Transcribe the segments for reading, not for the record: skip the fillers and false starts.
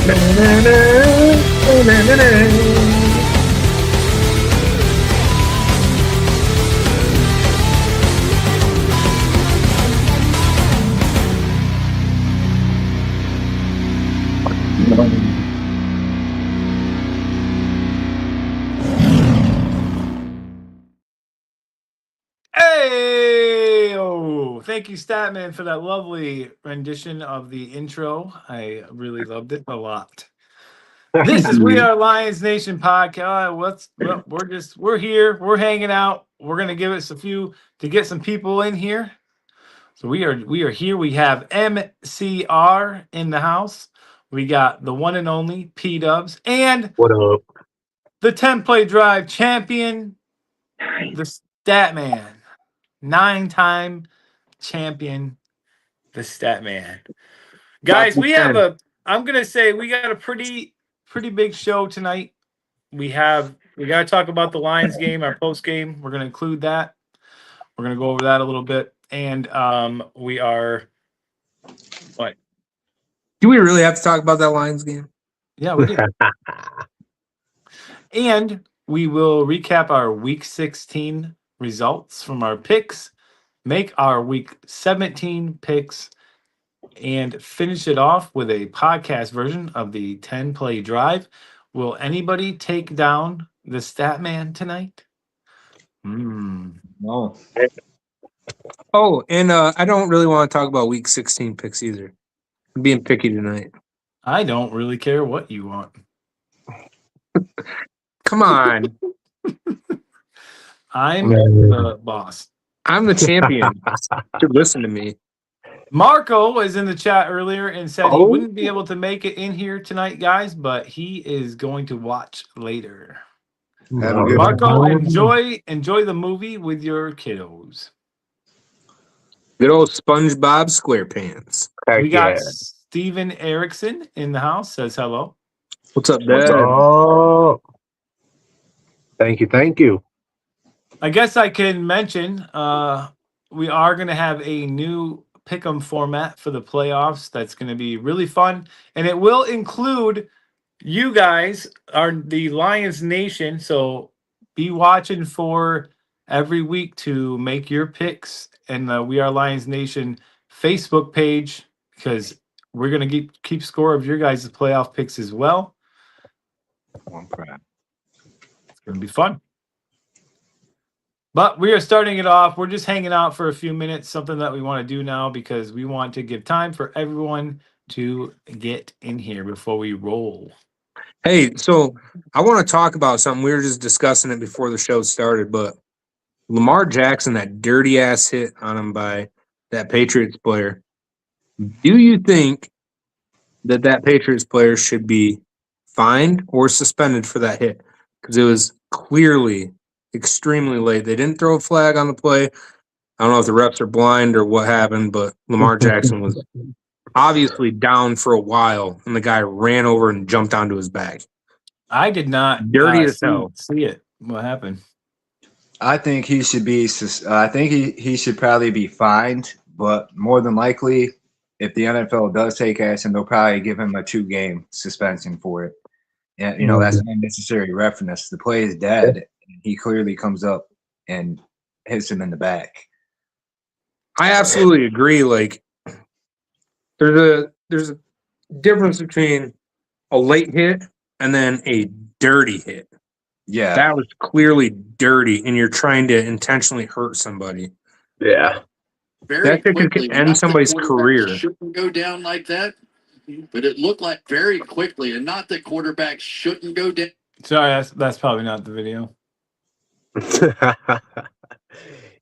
Hey! Oh, thank you, Statman, for that lovely rendition of the intro. I really loved it a lot. This is We Are Lions Nation podcast. We're here. We're hanging out. We're gonna give us a few to get some people in here. So we are here. We have MCR in the house. We got the one and only P Dubs and What up? the 10-play drive champion, the Statman. 9-time champion, the Statman. Guys, I'm gonna say we got a pretty big show tonight. We gotta talk about the Lions game, our post game. We're gonna include that. We're gonna go over that a little bit. And we are what? Do we really have to talk about that Lions game? Yeah, we do. And we will recap our week 16 results from our picks, make our week 17 picks, and finish it off with a podcast version of the 10-play drive. Will anybody take down the Statman tonight? No. Oh, and I don't really want to talk about week 16 picks either. I'm being picky tonight. I don't really care what you want. Come on. I'm the boss. I'm the champion. To listen to me. Marco was in the chat earlier and said he wouldn't be able to make it in here tonight, guys, but he is going to watch later. Marco, enjoy the movie with your kiddos. Good old SpongeBob SquarePants. We got Steven Erickson in the house, says hello. What's up, Dad? Oh, thank you. I guess I can mention we are going to have a new pick'em format for the playoffs. That's going to be really fun, and it will include you guys, the Lions Nation. So be watching for every week to make your picks in the We Are Lions Nation Facebook page, because we're going to keep score of your guys' playoff picks as well. It's going to be fun. But we are starting it off. We're just hanging out for a few minutes, something that we want to do now because we want to give time for everyone to get in here before we roll. Hey, so I want to talk about something. We were just discussing it before the show started, but Lamar Jackson, that dirty-ass hit on him by that Patriots player, do you think that Patriots player should be fined or suspended for that hit? Because it was clearly extremely late. They didn't throw a flag on the play. I don't know if the refs are blind or what happened, but Lamar Jackson was obviously down for a while, and the guy ran over and jumped onto his back. I did not dirty as hell. See it. What happened? I think he should be. I think he should probably be fined, but more than likely, if the NFL does take action, they'll probably give him a 2-game suspension for it. And that's an unnecessary reference. The play is dead. And he clearly comes up and hits him in the back. I absolutely agree. Like, there's a difference between a late hit and then a dirty hit. Yeah, that was clearly dirty, and you're trying to intentionally hurt somebody. Yeah, that could end somebody's career. Shouldn't go down like that, but it looked like very quickly, and not that quarterbacks shouldn't go down. Sorry, that's probably not the video.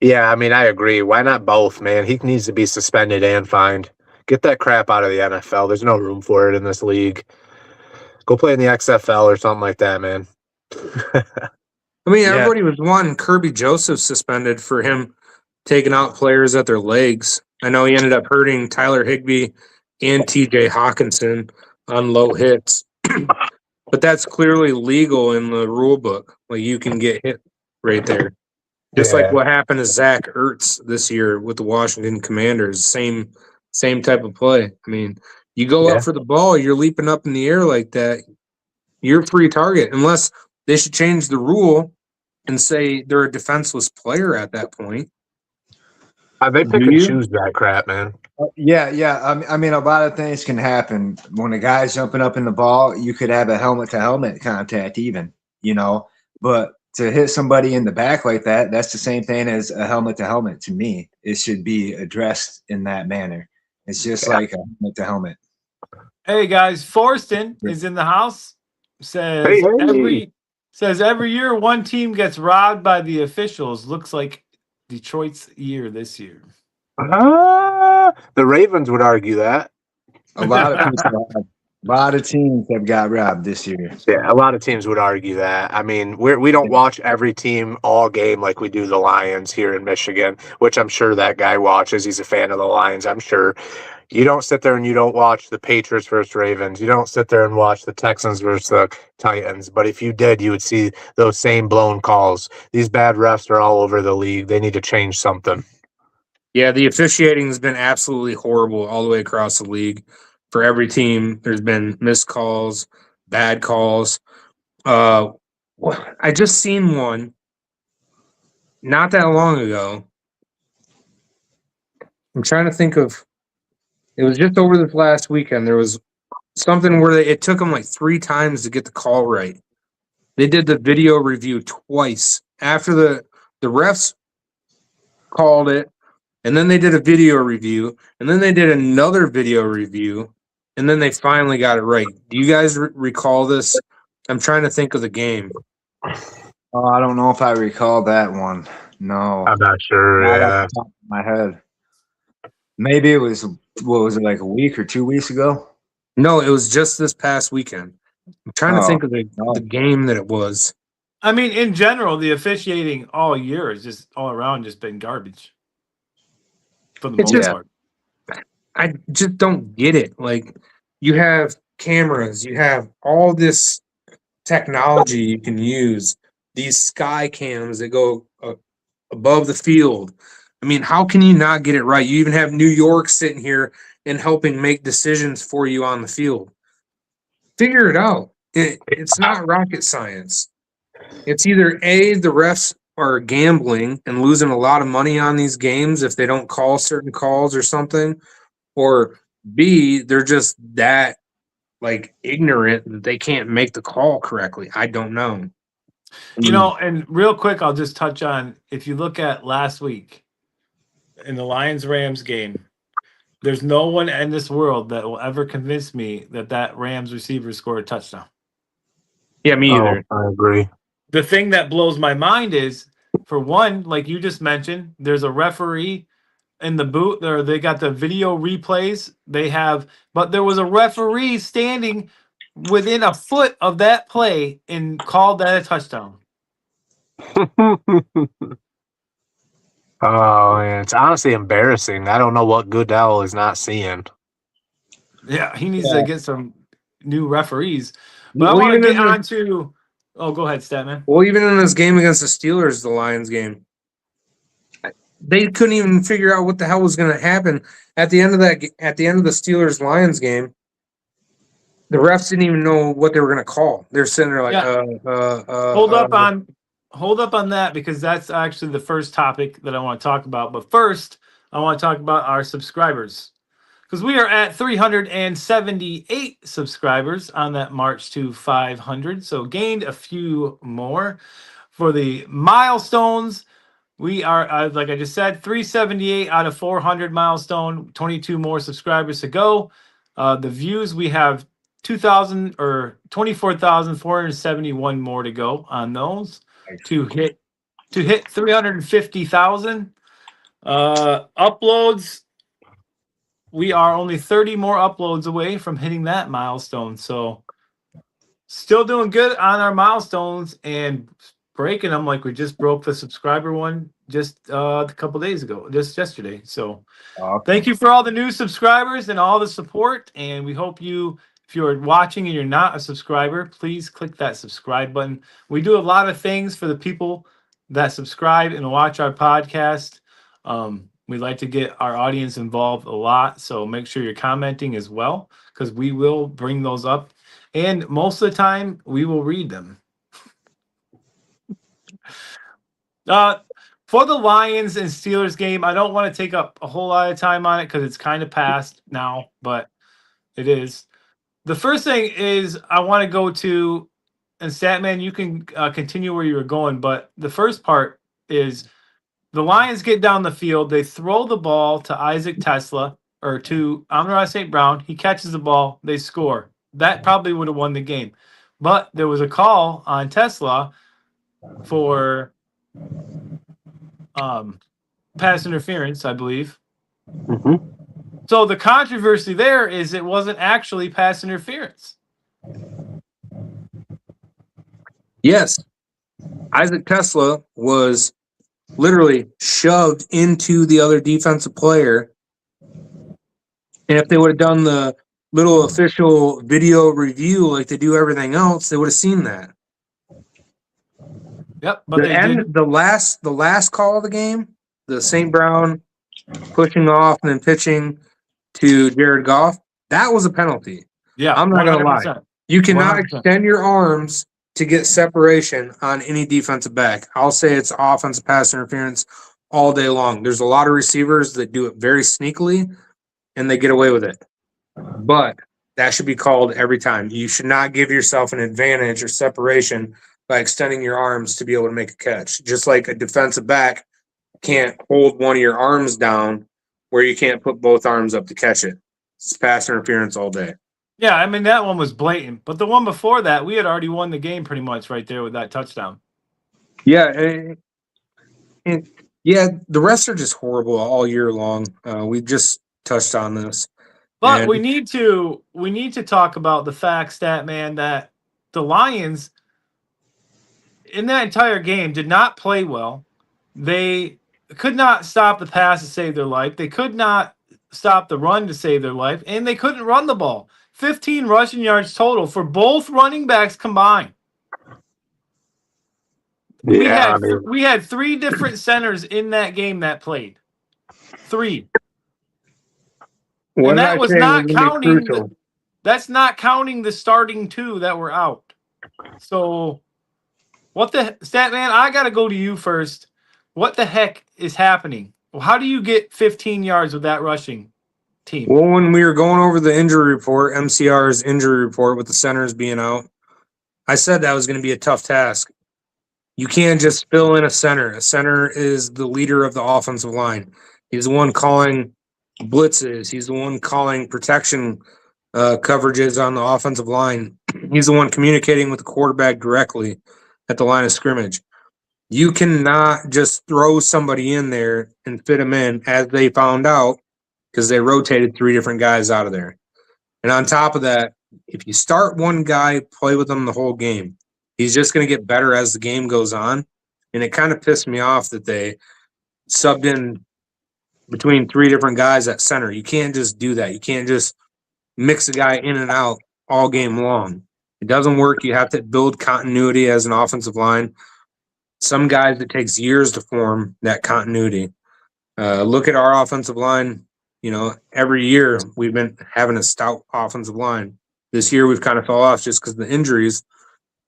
Yeah, I mean, I agree. Why not both, man? He needs to be suspended and fined. Get that crap out of the NFL. There's no room for it in this league. Go play in the XFL or something like that, man. I mean, everybody was wanting Kirby Joseph suspended for him taking out players at their legs. I know he ended up hurting Tyler Higbee and TJ Hawkinson on low hits. But that's clearly legal in the rule book. Like, you can get hit right there. Just like what happened to Zach Ertz this year with the Washington Commanders. Same type of play. I mean, You go Yeah. up for the ball, you're leaping up in the air like that, you're a free target. Unless they should change the rule and say they're a defenseless player at that point. They pick Do and you? choose that crap, man. Yeah. I mean, a lot of things can happen when a guy's jumping up in the ball. You could have a helmet-to-helmet contact, even, But to hit somebody in the back like that, that's the same thing as a helmet-to-helmet. To me, it should be addressed in that manner. It's just like a helmet-to-helmet. Hey guys, Forston is in the house. Hey, Says hey. every year one team gets robbed by the officials. Looks like Detroit's year this year. The Ravens would argue that. A lot of teams have got robbed this year. Yeah, a lot of teams would argue that. I mean, we don't watch every team all game like we do the Lions here in Michigan, which I'm sure that guy watches. He's a fan of the Lions, I'm sure. You don't sit there and you don't watch the Patriots versus Ravens. You don't sit there and watch the Texans versus the Titans. But if you did, you would see those same blown calls. These bad refs are all over the league. They need to change something. Yeah, the officiating has been absolutely horrible all the way across the league. For every team, there's been missed calls, bad calls. I just seen one not that long ago. I'm trying to think of. It was just over this last weekend. There was something where it took them like 3 times to get the call right. They did the video review twice after the refs called it, and then they did a video review, and then they did another video review, and then they finally got it right. Do you guys recall this? I'm trying to think of the game. Oh, I don't know if I recall that one. No. I'm not sure. Not Yeah. off the top of my head. Maybe it was, what was it, like a week or 2 weeks ago? No, it was just this past weekend. I'm trying to Oh, think of the no. game that it was. I mean, in general, the officiating all year has just all around just been garbage. For the It's most just- part. I just don't get it. Like, you have cameras, you have all this technology you can use, these sky cams that go above the field. I mean, how can you not get it right? You even have New York sitting here and helping make decisions for you on the field. Figure it out. It's not rocket science. It's either A, the refs are gambling and losing a lot of money on these games if they don't call certain calls or something, or B, they're just that like ignorant that they can't make the call correctly. I don't know. And real quick, I'll just touch on, if you look at last week in the Lions-Rams game, there's no one in this world that will ever convince me that Rams receiver scored a touchdown. Yeah, me either. I agree. The thing that blows my mind is, for one, like you just mentioned, there's a referee in the booth there. They got the video replays but there was a referee standing within a foot of that play and called that a touchdown. Oh, man, it's honestly embarrassing. I don't know what Goodell is not seeing. Yeah, he needs to get some new referees. But I Well, want to even get in the- on to. Oh, go ahead, Statman. Well, even in this game against the Steelers, the Lions game, they couldn't even figure out what the hell was going to happen at the end of at the end of the Steelers Lions game. The refs didn't even know what they were going to call. They're sitting there like, Hold up on that, because that's actually the first topic that I want to talk about. But first, I want to talk about our subscribers, because we are at 378 subscribers on that march to 500. So gained a few more. For the milestones, we are, like I just said, 378 out of 400 milestone, 22 more subscribers to go. The views, we have 24,471 more to go on those to hit 350,000. Uploads, we are only 30 more uploads away from hitting that milestone. So still doing good on our milestones and breaking them, like we just broke the subscriber one just a couple days ago, just yesterday. So thank you for all the new subscribers and all the support. And we hope you, if you're watching and you're not a subscriber, please click that subscribe button. We do a lot of things for the people that subscribe and watch our podcast. We We like to get our audience involved a lot, so make sure you're commenting as well, because we will bring those up. And most of the time, we will read them. For the Lions and Steelers game, I don't want to take up a whole lot of time on it because it's kind of past now, but it is. The first thing is I want to go to, and Statman, you can continue where you were going, but the first part is the Lions get down the field. They throw the ball to Isaac TeSlaa or to Amon-Ra St. Brown. He catches the ball. They score. That probably would have won the game. But there was a call on TeSlaa for pass interference, I believe. Mm-hmm. So the controversy there is it wasn't actually pass interference. Yes. Isaac TeSlaa was literally shoved into the other defensive player. And if they would have done the little official video review like they do everything else, they would have seen that. Yep, but they did. The last call of the game, the St. Brown pushing off and then pitching to Jared Goff, that was a penalty. Yeah, I'm not going to lie. 100%. You cannot 100%. extend your arms to get separation on any defensive back. I'll say it's offensive pass interference all day long. There's a lot of receivers that do it very sneakily, and they get away with it. But that should be called every time. You should not give yourself an advantage or separation by extending your arms to be able to make a catch. Just like a defensive back can't hold one of your arms down where you can't put both arms up to catch it. It's pass interference all day. Yeah, I mean, that one was blatant. But the one before that, we had already won the game pretty much right there with that touchdown. Yeah, and the rest are just horrible all year long. We just touched on this. But and we need to talk about the fact, Statman, that the Lions in that entire game did not play well. They could not stop the pass to save their life. They could not stop the run to save their life, and they couldn't run the ball. 15 rushing yards total for both running backs combined. Yeah, we had 3 different centers in that game that played. 3. And that was not counting. That's not counting the starting 2 that were out. So, what the Statman? I got to go to you first. What the heck is happening? Well, how do you get 15 yards with that rushing team? Well, when we were going over the injury report, MCR's injury report with the centers being out, I said that was going to be a tough task. You can't just fill in a center. A center is the leader of the offensive line. He's the one calling blitzes. He's the one calling protection coverages on the offensive line. He's the one communicating with the quarterback directly at the line of scrimmage. You cannot just throw somebody in there and fit them in, as they found out, because they rotated 3 different guys out of there. And on top of that, if you start one guy, play with him the whole game. He's just going to get better as the game goes on. And it kind of pissed me off that they subbed in between 3 different guys at center. You can't just do that. You can't just mix a guy in and out all game long. It doesn't work. You have to build continuity as an offensive line. Some guys, it takes years to form that continuity. Look at our offensive line. You know, every year we've been having a stout offensive line. This year we've kind of fell off just because of the injuries,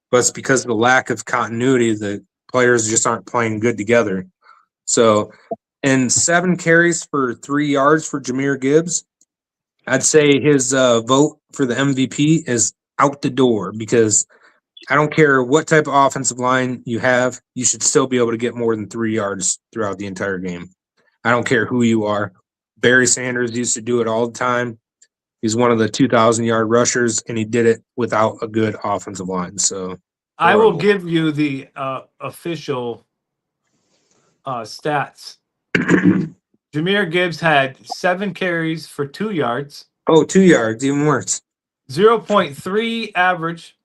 but it's because of the lack of continuity. The players just aren't playing good together. So, and 7 carries for 3 yards for Jahmyr Gibbs, I'd say his vote for the MVP is out the door, because I don't care what type of offensive line you have, you should still be able to get more than 3 yards throughout the entire game. I don't care who you are. Barry Sanders used to do it all the time. He's one of the 2,000-yard rushers, and he did it without a good offensive line. So I will give you the official stats. Jahmyr Gibbs had 7 carries for 2 yards. Oh, 2 yards, even worse. 0.3 average.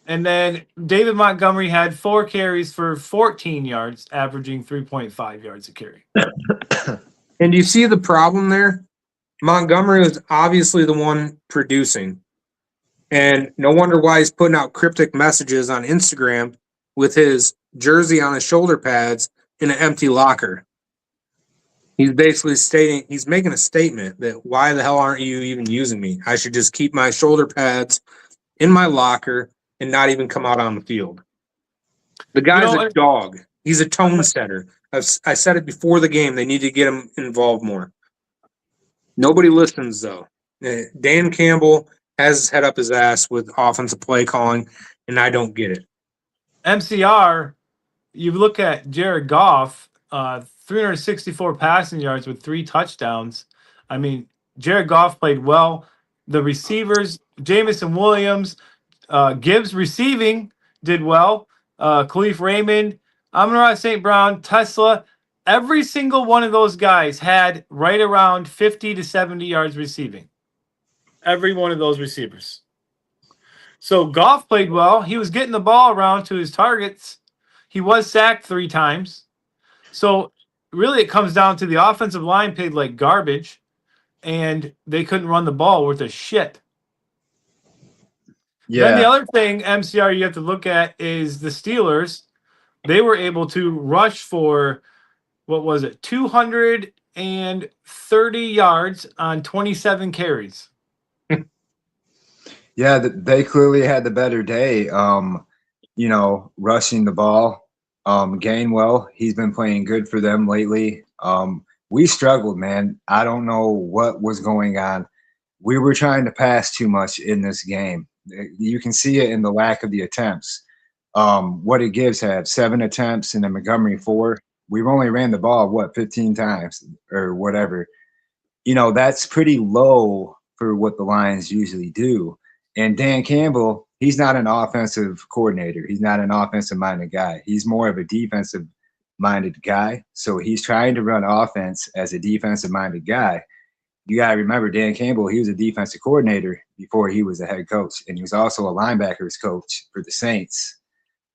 And then David Montgomery had 4 carries for 14 yards, averaging 3.5 yards a carry. And do you see the problem there? Montgomery was obviously the one producing. And no wonder why he's putting out cryptic messages on Instagram with his jersey on his shoulder pads in an empty locker. He's basically he's making a statement that why the hell aren't you even using me? I should just keep my shoulder pads in my locker and not even come out on the field. The guy's a dog. He's a tone setter. I said it before the game. They need to get him involved more. Nobody listens, though. Dan Campbell has his head up his ass with offensive play calling, and I don't get it. MCR, you look at Jared Goff, 364 passing yards with 3 touchdowns. I mean, Jared Goff played well. The receivers, Jamison Williams, Gibbs receiving did well. Khalif Raymond, Amon-Ra St. Brown, TeSlaa, every single one of those guys had right around 50 to 70 yards receiving. Every one of those receivers. So Goff played well. He was getting the ball around to his targets. He was sacked 3 times. So really it comes down to the offensive line played like garbage, and they couldn't run the ball worth a shit. Yeah. Then the other thing, MCR, you have to look at is the Steelers. They were able to rush for, 230 yards on 27 carries. Yeah, they clearly had the better day. Rushing the ball. Gainwell, he's been playing good for them lately. We struggled, man. I don't know what was going on. We were trying to pass too much in this game. You can see it in the lack of the attempts. What did Gibbs have? 7 attempts and then Montgomery 4. We've only ran the ball, 15 times or whatever. That's pretty low for what the Lions usually do. And Dan Campbell, he's not an offensive coordinator. He's not an offensive-minded guy. He's more of a defensive-minded guy. So he's trying to run offense as a defensive-minded guy. You got to remember, Dan Campbell, he was a defensive coordinator before he was a head coach. And he was also a linebackers coach for the Saints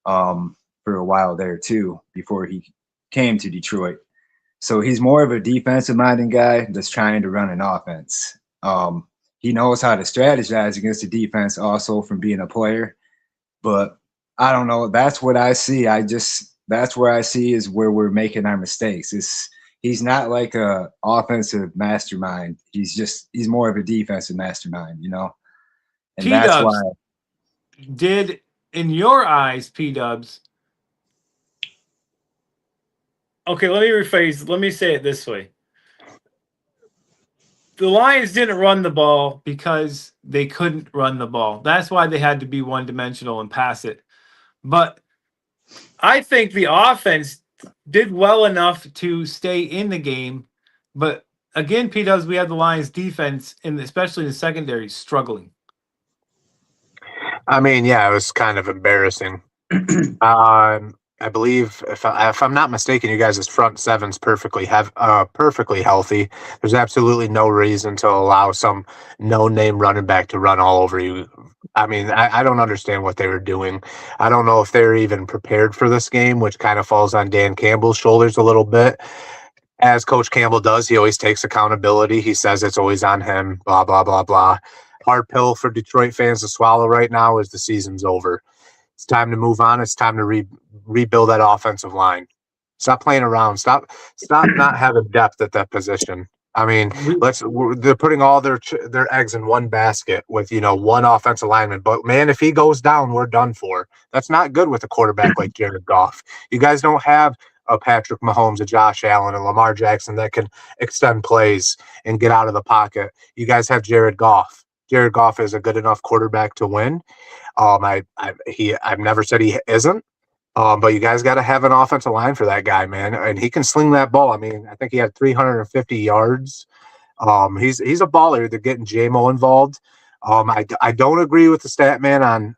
for a while there too, before he came to Detroit. So he's more of a defensive-minded guy that's trying to run an offense. He knows how to strategize against the defense also from being a player. But I don't know. That's what I see. That's where I see is where we're making our mistakes. He's not like a offensive mastermind. He's more of a defensive mastermind, And that's why. Did, in your eyes, P-Dubs, okay, let me rephrase. Let me say it this way. The Lions didn't run the ball because they couldn't run the ball. That's why they had to be one-dimensional and pass it. But I think the offense did well enough to stay in the game. But again, P-Dubs, we had the Lions defense, and especially in the secondary, struggling. I mean, yeah, it was kind of embarrassing. I believe, if I'm not mistaken, you guys' front seven's perfectly healthy. There's absolutely no reason to allow some no-name running back to run all over you. I mean, I don't understand what they were doing. I don't know if they're even prepared for this game, which kind of falls on Dan Campbell's shoulders a little bit. As Coach Campbell does, he always takes accountability. He says it's always on him, blah, blah, blah, blah. Hard pill for Detroit fans to swallow right now is the season's over. It's time to move on. It's time to rebuild that offensive line. Stop playing around. Stop not having depth at that position. I mean, they're putting all their eggs in one basket with, one offensive lineman. But, man, if he goes down, we're done for. That's not good with a quarterback like Jared Goff. You guys don't have a Patrick Mahomes, a Josh Allen, and Lamar Jackson that can extend plays and get out of the pocket. You guys have Jared Goff. Jared Goff is a good enough quarterback to win. I've never said he isn't. But you guys got to have an offensive line for that guy, man, and he can sling that ball. I mean, I think he had 350 yards. He's a baller. They're getting JMO involved. I don't agree with the stat man on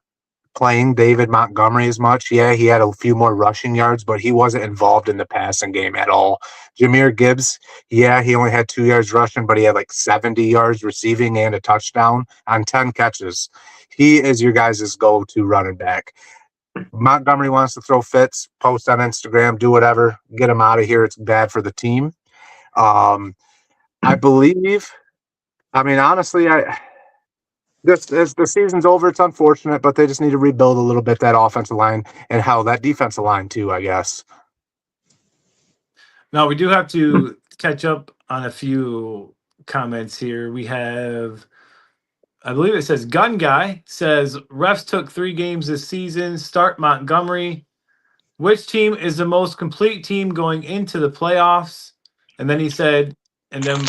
playing David Montgomery as much. Yeah, he had a few more rushing yards, but he wasn't involved in the passing game at all. Jahmyr Gibbs, yeah, he only had 2 yards rushing, but he had like 70 yards receiving and a touchdown on 10 catches. He is your guys' go-to running back. Montgomery wants to throw fits, post on Instagram, do whatever, get him out of here. It's bad for the team. I believe, honestly, as the season's over, it's unfortunate, but they just need to rebuild a little bit that offensive line and that defensive line too, I guess. Now, we do have to catch up on a few comments here. We have, I believe it says Gun Guy says refs took 3 games this season. Start Montgomery. Which team is the most complete team going into the playoffs? And then he said, and then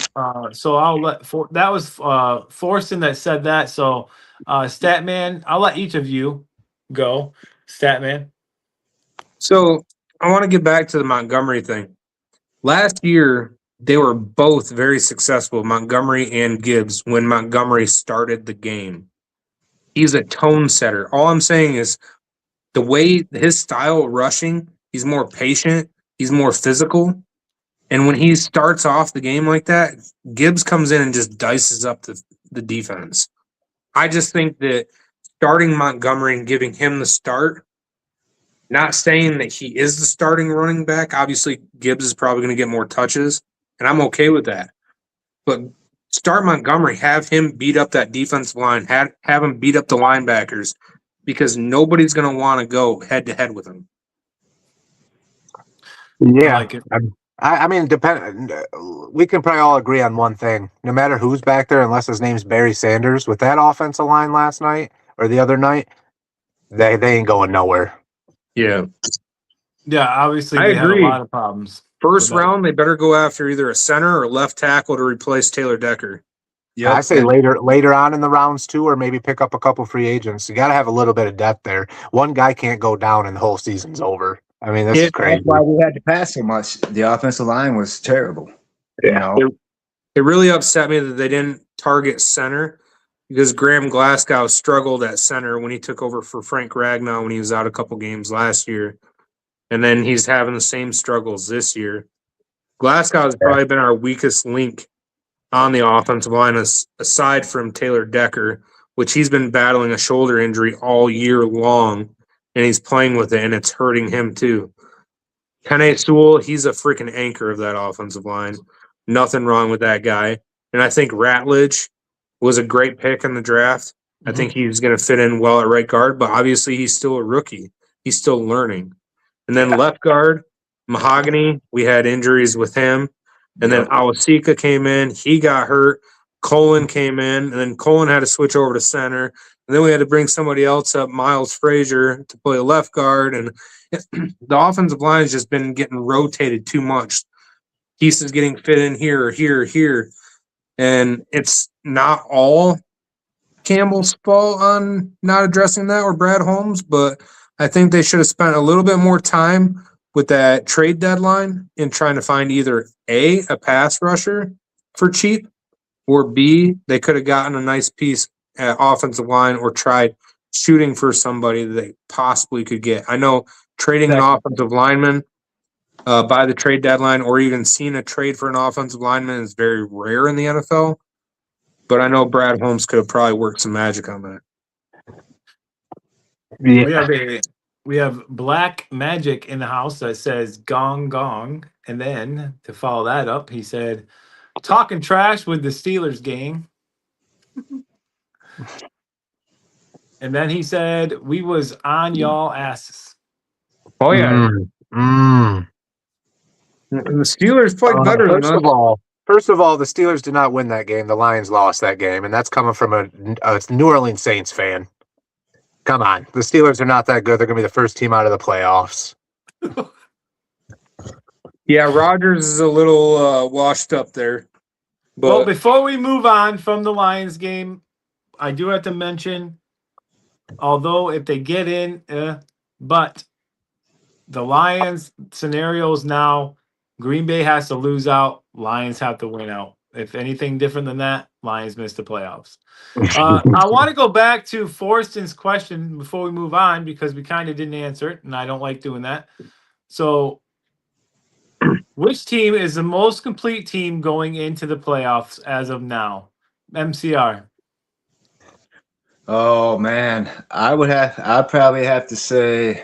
so I'll let that was Forson that said that. So Statman, I'll let each of you go. Statman. So I want to get back to the Montgomery thing. Last year, they were both very successful, Montgomery and Gibbs, when Montgomery started the game. He's a tone setter. All I'm saying is the way his style of rushing, he's more patient, he's more physical. And when he starts off the game like that, Gibbs comes in and just dices up the defense. I just think that starting Montgomery and giving him the start, not saying that he is the starting running back. Obviously, Gibbs is probably going to get more touches, and I'm okay with that. But start Montgomery, have him beat up that defensive line, have him beat up the linebackers, because nobody's going to want to go head-to-head with him. Yeah. I like it. I mean, we can probably all agree on one thing. No matter who's back there, unless his name's Barry Sanders, with that offensive line last night or the other night, they ain't going nowhere. Yeah. Yeah, obviously I they have a agree. lot of problems. First with that. round, they better go after either a center or left tackle to replace Taylor Decker. Yep. I say later on in the rounds too, or maybe pick up a couple free agents. You got to have a little bit of depth there. One guy can't go down and the whole season's over. I mean, this is crazy. That's why we had to pass so much. The offensive line was terrible. Yeah. It really upset me that they didn't target center, because Graham Glasgow struggled at center when he took over for Frank Ragnow when he was out a couple games last year. And then he's having the same struggles this year. Glasgow has probably been our weakest link on the offensive line, aside from Taylor Decker, which he's been battling a shoulder injury all year long, and he's playing with it, and it's hurting him too. Penei Sewell, he's a freaking anchor of that offensive line. Nothing wrong with that guy. And I think Ratledge was a great pick in the draft. I think he's going to fit in well at right guard, but obviously he's still a rookie. He's still learning. And then left guard, Mahogany, we had injuries with him. And then Awasika came in. He got hurt. Colin came in. And then Colin had to switch over to center. And then we had to bring somebody else up, Miles Frazier, to play left guard. And the offensive line has just been getting rotated too much. Pieces getting fit in here or here or here. And it's not all Campbell's fault on not addressing that, or Brad Holmes, but I think they should have spent a little bit more time with that trade deadline in trying to find either A, a pass rusher for cheap, or B, they could have gotten a nice piece at offensive line or tried shooting for somebody that they possibly could get. I know trading an offensive lineman by the trade deadline, or even seeing a trade for an offensive lineman, is very rare in the NFL. But I know Brad Holmes could have probably worked some magic on that. Yeah. We have Black Magic in the house that says gong gong. And then to follow that up, he said, talking trash with the Steelers gang. And then he said, we was on y'all asses. Oh, yeah. The Steelers played better than us. First of all, the Steelers did not win that game. The Lions lost that game, and that's coming from a New Orleans Saints fan. Come on. The Steelers are not that good. They're going to be the first team out of the playoffs. Yeah, Rodgers is a little washed up there. But Well, before we move on from the Lions game, I do have to mention, although if they get in, but the Lions scenarios now, Green Bay has to lose out, Lions have to win out. If anything different than that, Lions miss the playoffs. I want to go back to Forston's question before we move on, because we kind of didn't answer it, and I don't like doing that. So, which team is the most complete team going into the playoffs as of now? MCR. Oh man, I'd probably have to say,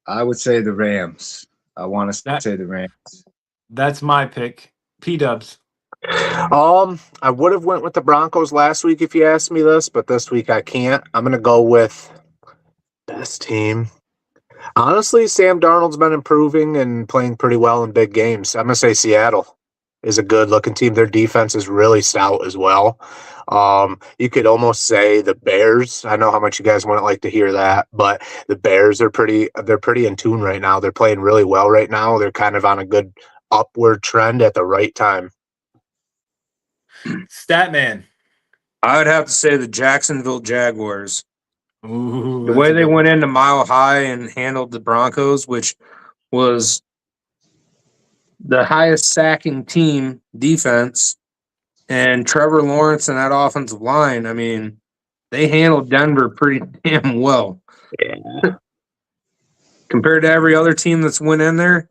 I would say the Rams. I want to say the Rams. That's my pick. P-dubs. I would have went with the Broncos last week if you asked me this, but this week I can't. I'm going to go with best team. Honestly, Sam Darnold's been improving and playing pretty well in big games. I'm going to say Seattle is a good-looking team. Their defense is really stout as well. You could almost say the Bears. I know how much you guys wouldn't like to hear that, but the Bears are they're pretty in tune right now. They're playing really well right now. They're kind of on a good upward trend at the right time. Statman. I would have to say the Jacksonville Jaguars. Ooh, The way they went into Mile High and handled the Broncos, which was the highest sacking team defense, and Trevor Lawrence and that offensive line, I mean, they handled Denver pretty damn well. Yeah. Compared to every other team that's went in there,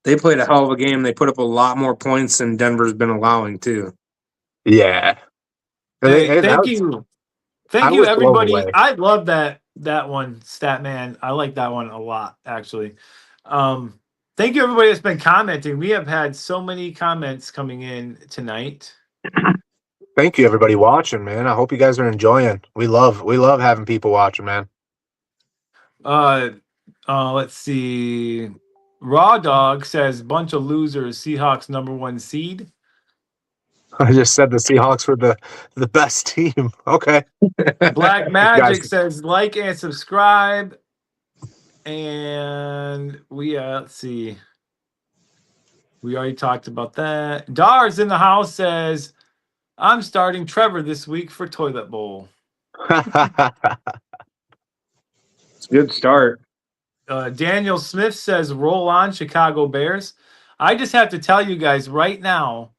they played a hell of a game. They put up a lot more points than Denver's been allowing, too. Yeah. Hey, thank you. Thank you, was blown everybody. away. I love that one, Statman. I like that one a lot, actually. Thank you, everybody that's been commenting. We have had so many comments coming in tonight. Thank you, everybody watching, man. I hope you guys are enjoying. We love having people watching, man. Let's see. Raw Dog says, bunch of losers, Seahawks #1 seed. I just said the Seahawks were the best team. Okay. Black Magic says, like and subscribe. And let's see. We already talked about that. Dar's in the house says, I'm starting Trevor this week for Toilet Bowl. It's a good start. Daniel Smith says, roll on Chicago Bears. I just have to tell you guys right now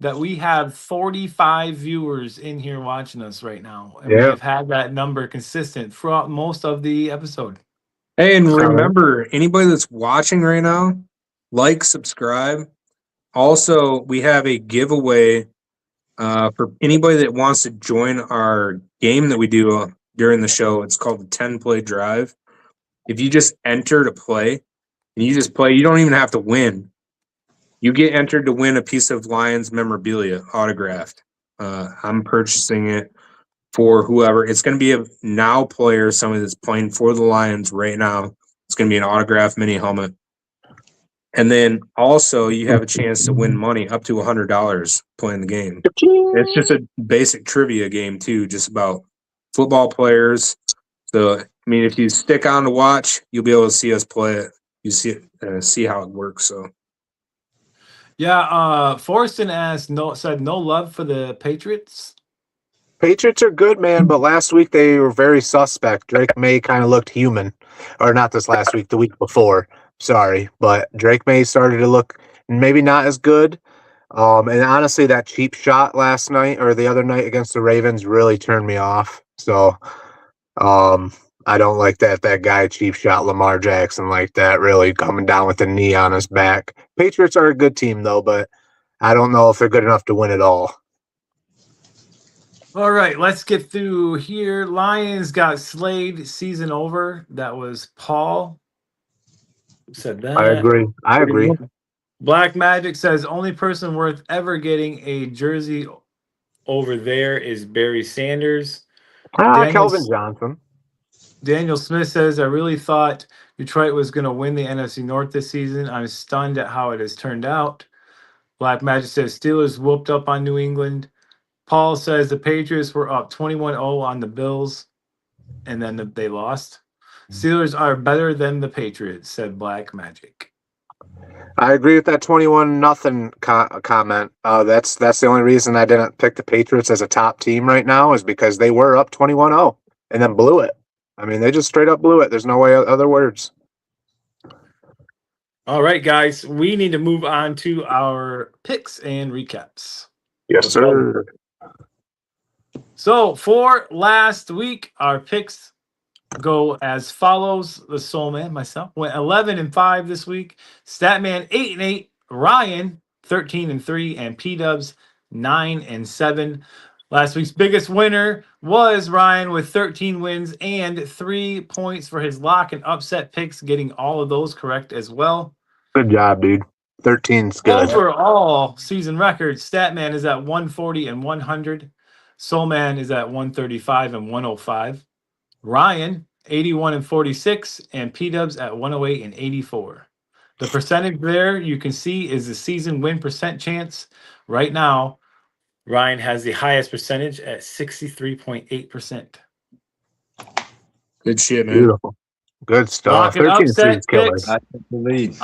that we have 45 viewers in here watching us right now. And we have had that number consistent throughout most of the episode. Hey, and remember, anybody that's watching right now, like, subscribe. Also, we have a giveaway for anybody that wants to join our game that we do during the show. It's called the 10-play drive. If you just enter to play, and you just play, you don't even have to win. You get entered to win a piece of Lions memorabilia autographed. I'm purchasing it for whoever. It's going to be a now player, somebody that's playing for the Lions right now. It's going to be an autographed mini helmet. And then also you have a chance to win money up to $100 playing the game. It's just a basic trivia game too, just about football players. So, I mean, if you stick on to watch, you'll be able to see us play it. You see how it works. So, yeah. Forston said no love for the Patriots. Patriots are good, man, but last week they were very suspect. Drake May kind of looked human, or not this last week, the week before. Sorry, but Drake May started to look maybe not as good. And honestly, that cheap shot last night or the other night against the Ravens really turned me off. So, I don't like that guy cheap shot Lamar Jackson like that, really coming down with the knee on his back. Patriots are a good team, though, but I don't know if they're good enough to win it all. All right, let's get through here. Lions got slayed, season over. That was Paul who said that. I agree. Black Magic says, only person worth ever getting a jersey over there is Barry Sanders. Kelvin Johnson. Daniel Smith says, I really thought Detroit was going to win the NFC North this season. I'm stunned at how it has turned out. Black Magic says, Steelers whooped up on New England. Paul says the Patriots were up 21-0 on the Bills, and then they lost. Steelers are better than the Patriots, said Black Magic. I agree with that 21-0 comment. That's the only reason I didn't pick the Patriots as a top team right now is because they were up 21-0 and then blew it. I mean, they just straight up blew it. There's no way other words. All right, guys, we need to move on to our picks and recaps. Yes, sir. So for last week, our picks go as follows. The Soul Man, myself, went 11-5 this week. Statman 8-8. Ryan 13-3, and P-Dubs 9-7. Last week's biggest winner was Ryan with 13 wins and 3 points for his lock and upset picks, getting all of those correct as well. Good job, dude. 13's good. Overall season record, Statman is at 140 and 100. Soulman is at 135 and 105. Ryan 81-46, and P-Dubs at 108-84. The percentage there you can see is the season win percent chance. Right now, Ryan has the highest percentage at 63.8%. Good shit, man. Beautiful. Good stuff. Lock and 13-3 upset is killer. picks. I take the lead.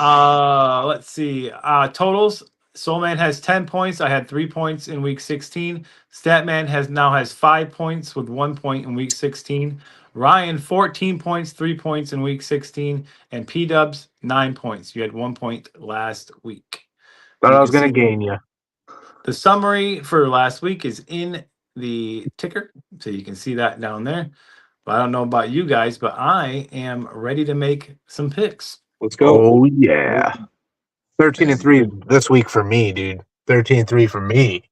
Let's see. Totals. Soulman has 10 points. I had 3 points in week 16. Statman now has 5 points with 1 point in week 16. Ryan, 14 points, 3 points in week 16. And P-Dubs, 9 points. You had 1 point last week. Thought You I was can going to see gain you. the summary for last week is in the ticker. So you can see that down there. But I don't know about you guys, but I am ready to make some picks. Let's go. Oh, yeah. 13-3 this week for me, dude. 13-3 for me.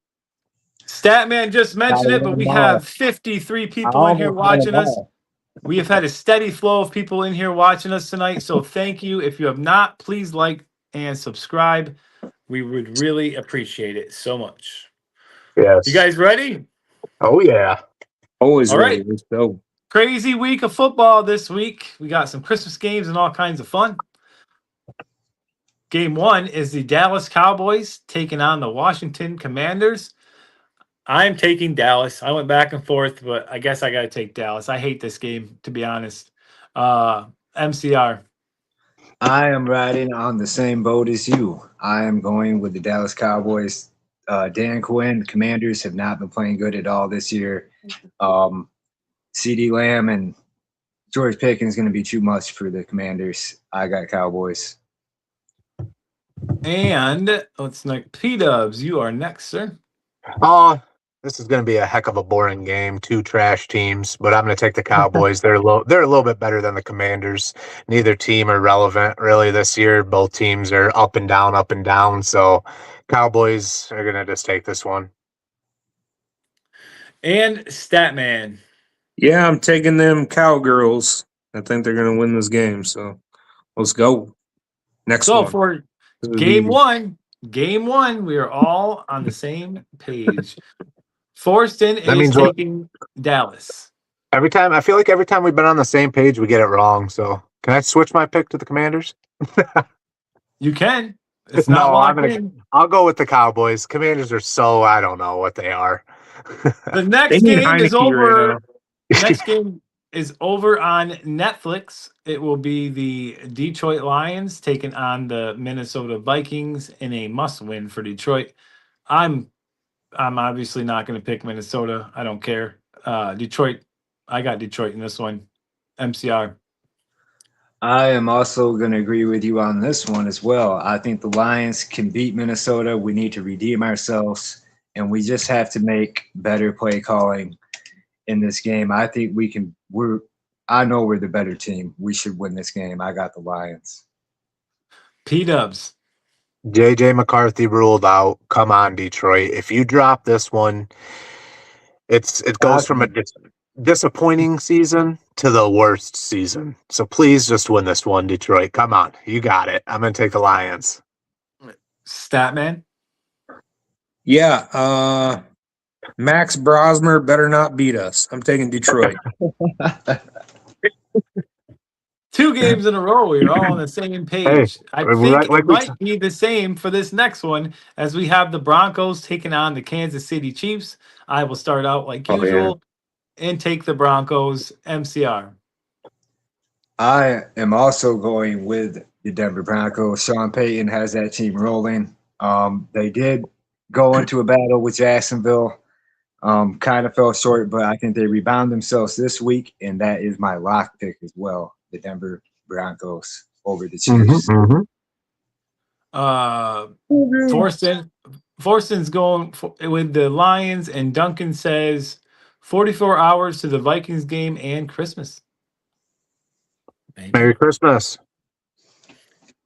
Statman just mentioned it, but we have 53 people in here watching us. We have had a steady flow of people in here watching us tonight. So thank you. If you have not, please like and subscribe. We would really appreciate it so much. Yes. You guys ready? Oh, yeah. Always All ready. right. Let's go. Crazy week of football this week. We got some Christmas games and all kinds of fun. Game 1 is the Dallas Cowboys taking on the Washington Commanders. I'm taking Dallas. I went back and forth, but I guess I got to take Dallas. I hate this game, to be honest. MCR. I am riding on the same boat as you. I am going with the Dallas Cowboys. Dan Quinn, Commanders have not been playing good at all this year. CeeDee Lamb and George Pickens is going to be too much for the Commanders. I got Cowboys. And let's not P-Dubs. You are next, sir. This is going to be a heck of a boring game. 2 trash teams, but I'm going to take the Cowboys. They're a little bit better than the Commanders. Neither team are relevant really this year. Both teams are up and down. So Cowboys are going to just take this one. And Statman. Yeah, I'm taking them Cowgirls. I think they're going to win this game. So let's go. Next So one. for game one, we are all on the same page. Forston is taking Dallas. I feel like every time we've been on the same page, we get it wrong. So can I switch my pick to the Commanders? You can. It's not locked in. I'll go with the Cowboys. Commanders are so, I don't know what they are. The next game is over. The next game is over on Netflix. It will be the Detroit Lions taking on the Minnesota Vikings in a must-win for Detroit. I'm obviously not going to pick Minnesota. I don't care. Detroit. I got Detroit in this one. MCR. I am also going to agree with you on this one as well. I think the Lions can beat Minnesota. We need to redeem ourselves, and we just have to make better play calling in this game. I think we can. I know we're the better team. We should win this game. I got the Lions. P-Dubs. JJ McCarthy ruled out. Come on, Detroit. If you drop this one, it goes from a disappointing season to the worst season. So please just win this one, Detroit. Come on. You got it. I'm going to take the Lions. Statman. Yeah. Max Brosmer better not beat us. I'm taking Detroit. 2 games in a row. We're all on the same page. I think it might be the same for this next one as we have the Broncos taking on the Kansas City Chiefs. I will start out like usual and take the Broncos. MCR. I am also going with the Denver Broncos. Sean Payton has that team rolling. They did go into a battle with Jacksonville. Kind of fell short, but I think they rebound themselves this week, and that is my lock pick as well. The Denver Broncos over the Chiefs. Forston's going with the Lions, and Duncan says 44 hours to the Vikings game and Christmas. Merry Christmas.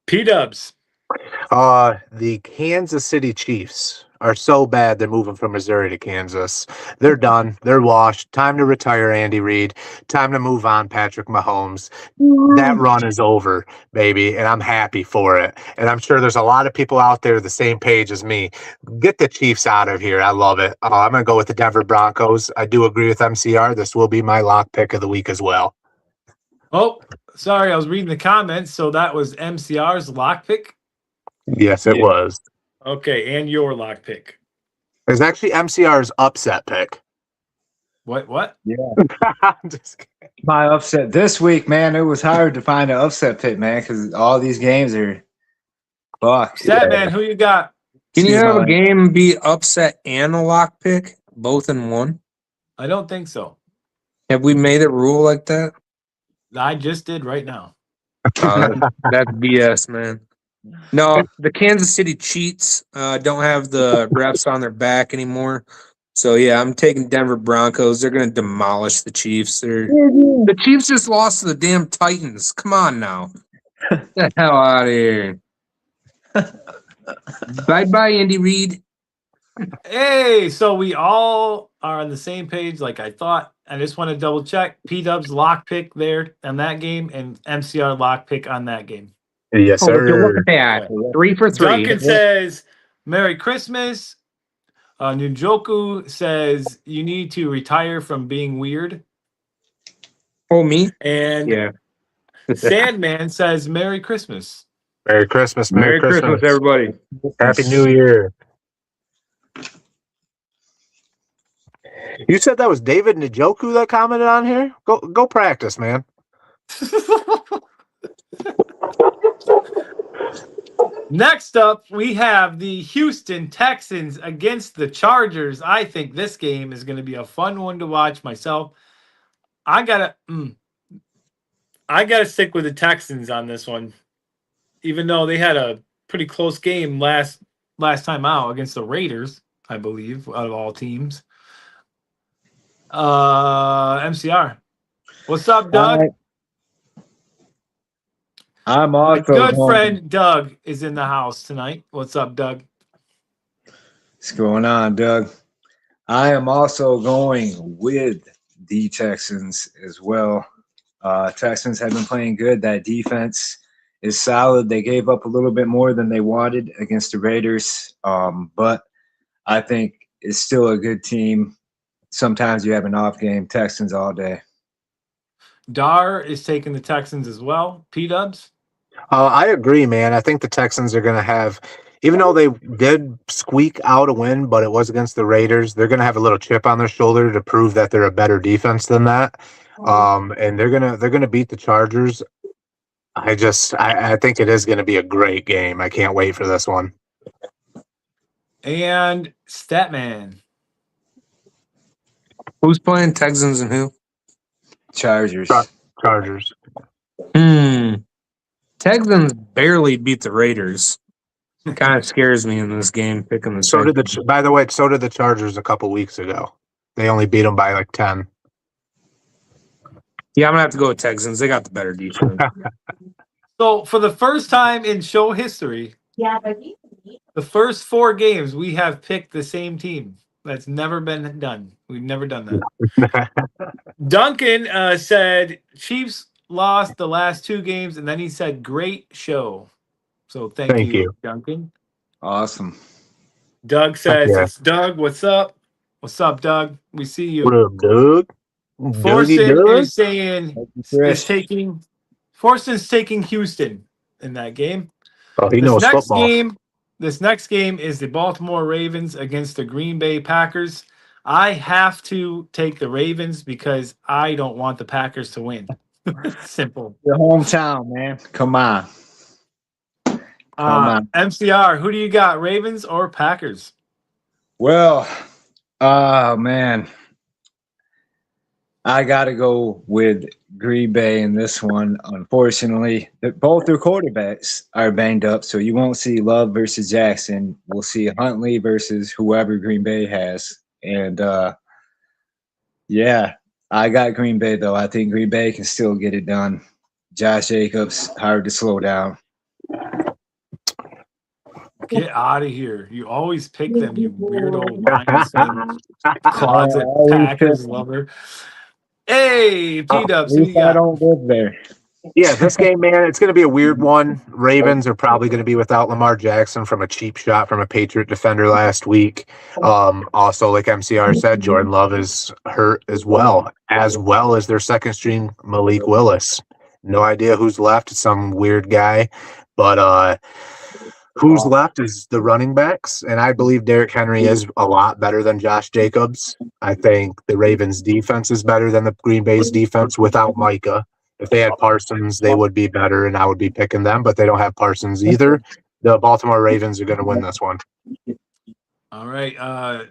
P-Dubs. The Kansas City Chiefs are so bad they're moving from Missouri to Kansas. They're done. They're washed. Time to retire Andy Reid. Time to move on Patrick Mahomes. That run is over, baby, and I'm happy for it. And I'm sure there's a lot of people out there the same page as me. Get the Chiefs out of here. I love it. I'm going to go with the Denver Broncos. I do agree with MCR. This will be my lock pick of the week as well. Oh, sorry, I was reading the comments. So that was MCR's lock pick. Yes, it Yeah. was. Okay, and your lock pick. It was actually MCR's upset pick. What? Yeah. I'm just kidding. My upset this week, man, it was hard to find an upset pick, man, because all these games are fucked. Stat man, who you got? Can you Excuse have my a game be upset and a lock pick, both in one? I don't think so. Have we made a rule like that? I just did right now. That's BS, man. No, the Kansas City Chiefs don't have the refs on their back anymore. So yeah, I'm taking Denver Broncos. They're going to demolish the Chiefs. The Chiefs just lost to the damn Titans. Come on now, get the hell out of here. Bye, Andy Reid. Hey, so we all are on the same page like I thought. I just want to double check. P-Dub's lock pick there on that game and MCR lock pick on that game. Yes, Oh, would you look sir. at that? 3 for 3. Duncan says, Merry Christmas. Njoku says, you need to retire from being weird. Oh, me? And Yeah. Sandman says, Merry Christmas. Merry Christmas. Merry Christmas, everybody. Happy New Year. You said that was David Njoku that commented on here? Go practice, man. Next up, we have the Houston Texans against the Chargers. I think this game is going to be a fun one to watch myself. I gotta stick with the Texans on this one, even though they had a pretty close game last time out against the Raiders, I believe, out of all teams. MCR, what's up, Doug? I'm My also good going- friend Doug is in the house tonight. What's up, Doug? What's going on, Doug? I am also going with the Texans as well. Texans have been playing good. That defense is solid. They gave up a little bit more than they wanted against the Raiders, but I think it's still a good team. Sometimes you have an off game. Texans all day. Dar is taking the Texans as well. P-Dubs? I agree, man. I think the Texans are going to have, even though they did squeak out a win, but it was against the Raiders, they're going to have a little chip on their shoulder to prove that they're a better defense than that. And they're gonna beat the Chargers. I think it is going to be a great game. I can't wait for this one. And Statman. Who's playing Texans and who? Chargers. Chargers. Texans barely beat the Raiders. Kind of scares me in this game picking the So Texans. did by the way, so did the Chargers a couple weeks ago. They only beat them by like 10. Yeah, I'm gonna have to go with Texans. They got the better defense. So for the first time in show history, the first 4 games we have picked the same team. That's never been done. We've never done that. Duncan said Chiefs lost the last 2 games, and then he said great show. So thank you, Duncan. Awesome. Doug says Yeah. it's Doug. What's up? What's up, Doug? We see you. What up, Doug? Forson is saying Chris. Forson's taking Houston in that game. Oh, he knows football. This next game is the Baltimore Ravens against the Green Bay Packers. I have to take the Ravens because I don't want the Packers to win. Simple. Your hometown, man. Come on. MCR, who do you got, Ravens or Packers? Well, man. I got to go with Green Bay in this one. Unfortunately, both their quarterbacks are banged up, so you won't see Love versus Jackson. We'll see Huntley versus whoever Green Bay has. And, yeah, I got Green Bay, though. I think Green Bay can still get it done. Josh Jacobs, hard to slow down. Get out of here. You always pick them, you weirdo Lions closet Packers lover. Hey, P-Dubs, At who you least I got? don't live there. Yeah, this game, man, it's going to be a weird one. Ravens are probably going to be without Lamar Jackson from a cheap shot from a Patriot defender last week. Also, like MCR said, Jordan Love is hurt as well as their second string Malik Willis. No idea who's left. Some weird guy. But who's left is the running backs, and I believe Derrick Henry is a lot better than Josh Jacobs. I think the Ravens' defense is better than the Green Bay's defense without Micah. If they had Parsons, they would be better, and I would be picking them, but they don't have Parsons either. The Baltimore Ravens are going to win this one. All right.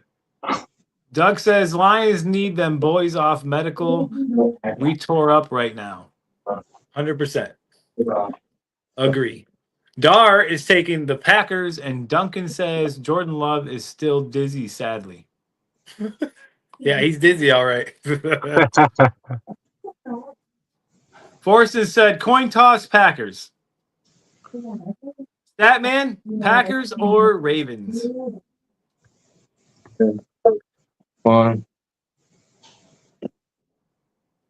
Doug says Lions need them boys off medical. We tore up right now. 100%. Agree. Dar is taking the Packers, and Duncan says Jordan Love is still dizzy, sadly. Yeah, he's dizzy, all right. Forrest said coin toss Packers. Statman, Packers or Ravens? Fun.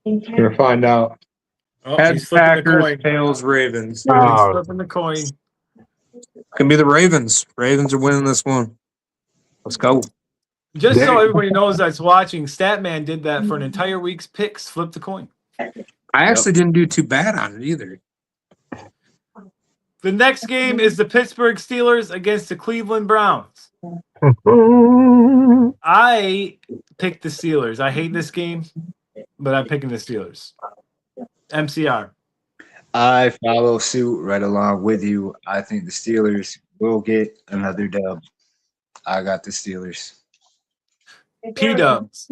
Gonna find out. Oh, Heads he's flipping the Packers, coin. tails Ravens. He's Oh. flipping the coin. Can be the Ravens. Ravens are winning this one. Let's go. Just so There- everybody knows that's watching, Statman did that for an entire week's picks. Flip the coin. I actually didn't do too bad on it either. The next game is the Pittsburgh Steelers against the Cleveland Browns. I picked the Steelers. I hate this game, but I'm picking the Steelers. MCR. I follow suit right along with you. I think the Steelers will get another dub. I got the Steelers. P-Dubs.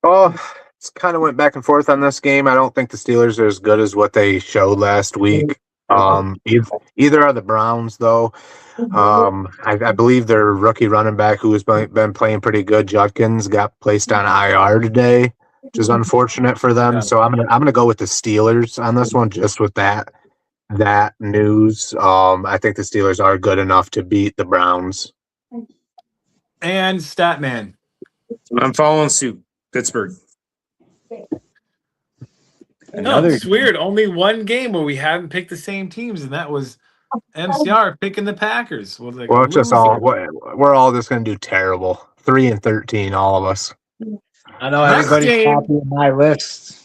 Oh, it's kind of went back and forth on this game. I don't think the Steelers are as good as what they showed last week. Either are the Browns, though. I believe their rookie running back, who has been playing pretty good, Judkins, got placed on IR today, which is unfortunate for them. Yeah. So I'm gonna go with the Steelers on this one, just with that news. I think the Steelers are good enough to beat the Browns. And Statman. I'm following suit. Pittsburgh. No, it's weird. Only one game where we haven't picked the same teams, and that was MCR picking the Packers. Well, it's just we're all just gonna do terrible. 3-13, all of us. I know Next everybody's game- copying my list.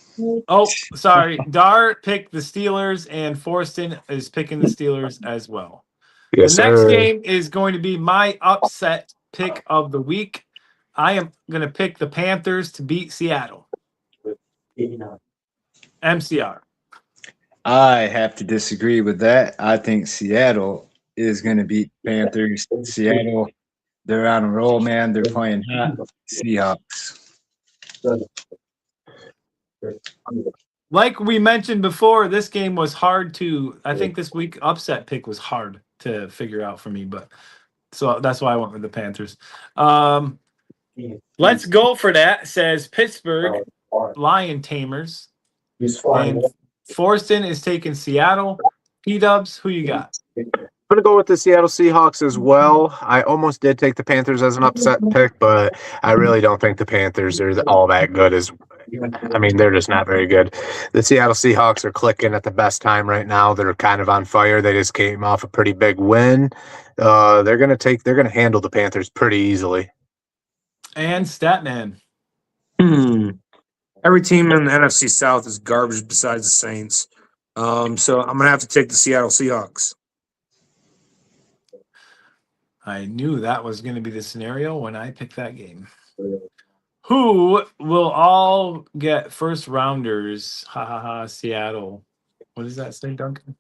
Oh, sorry. Dar picked the Steelers, and Forston is picking the Steelers as well. Yes, The next sir. game is going to be my upset pick of the week. I am going to pick the Panthers to beat Seattle. MCR. I have to disagree with that. I think Seattle is going to beat Panthers. Seattle, they're on a roll, man. They're playing hot. Seahawks. Like we mentioned before, this game was hard to, I think this week upset pick was hard to figure out for me, but so that's why I went with the Panthers. Let's go for that, says Pittsburgh Lion Tamers. And Forston is taking Seattle. P-Dubs, who you got? I'm going to go with the Seattle Seahawks as well. I almost did take the Panthers as an upset pick, but I really don't think the Panthers are all that good. They're just not very good. The Seattle Seahawks are clicking at the best time right now. They're kind of on fire. They just came off a pretty big win. They're going to handle the Panthers pretty easily. And Statman. Every team in the NFC South is garbage besides the Saints. So I'm gonna have to take the Seattle Seahawks. I knew that was going to be the scenario when I picked that game. Who will all get first rounders? Ha ha ha, Seattle. What does that say, Duncan?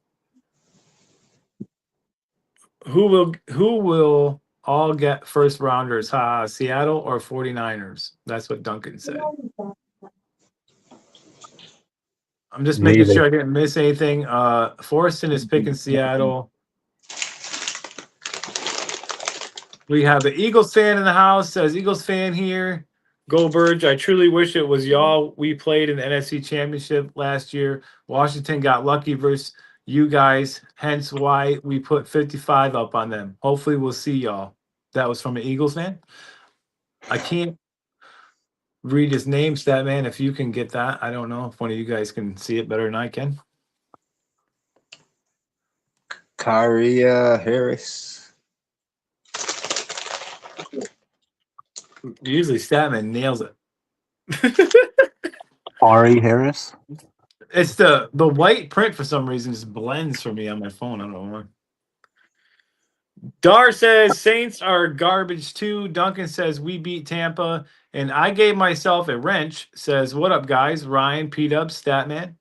Who will all get first rounders? Ha ha, Seattle or 49ers? That's what Duncan said. I'm just making Neither. sure I didn't miss anything. Forston is picking Seattle. We have the Eagles fan in the house. Says Eagles fan here. Go Birds. I truly wish it was y'all. We played in the NFC Championship last year. Washington got lucky versus you guys. Hence why we put 55 up on them. Hopefully we'll see y'all. That was from an Eagles fan. I can't read his name, Statman. If you can get that. I don't know if one of you guys can see it better than I can. Karia Harris. Usually Statman nails it. Ari Harris. It's the white print for some reason just blends for me on my phone. I don't know why. Dar says Saints are garbage too. Duncan says we beat Tampa. And I gave myself a wrench. Says, what up, guys? Ryan, P-Dub, Statman.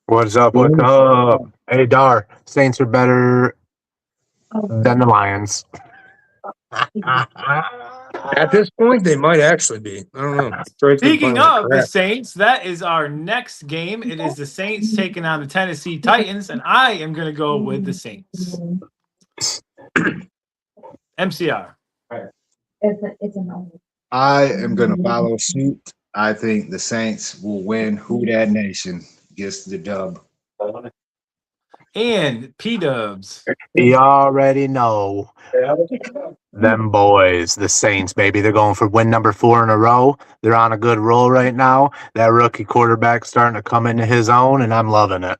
What's up? What's up? Hey, Dar. Saints are better than the Lions. At this point, they might actually be. I don't know. Detroit's been Speaking playing like of the crap. Saints, that is our next game. It is the Saints taking on the Tennessee Titans, and I am going to go with the Saints. MCR. It's a moment. I am going to follow suit. I think the Saints will win. Who that nation gets the dub. And P-Dubs. You already know them boys, the Saints, baby. They're going for win number 4 in a row. They're on a good roll right now. That rookie quarterback starting to come into his own, and I'm loving it.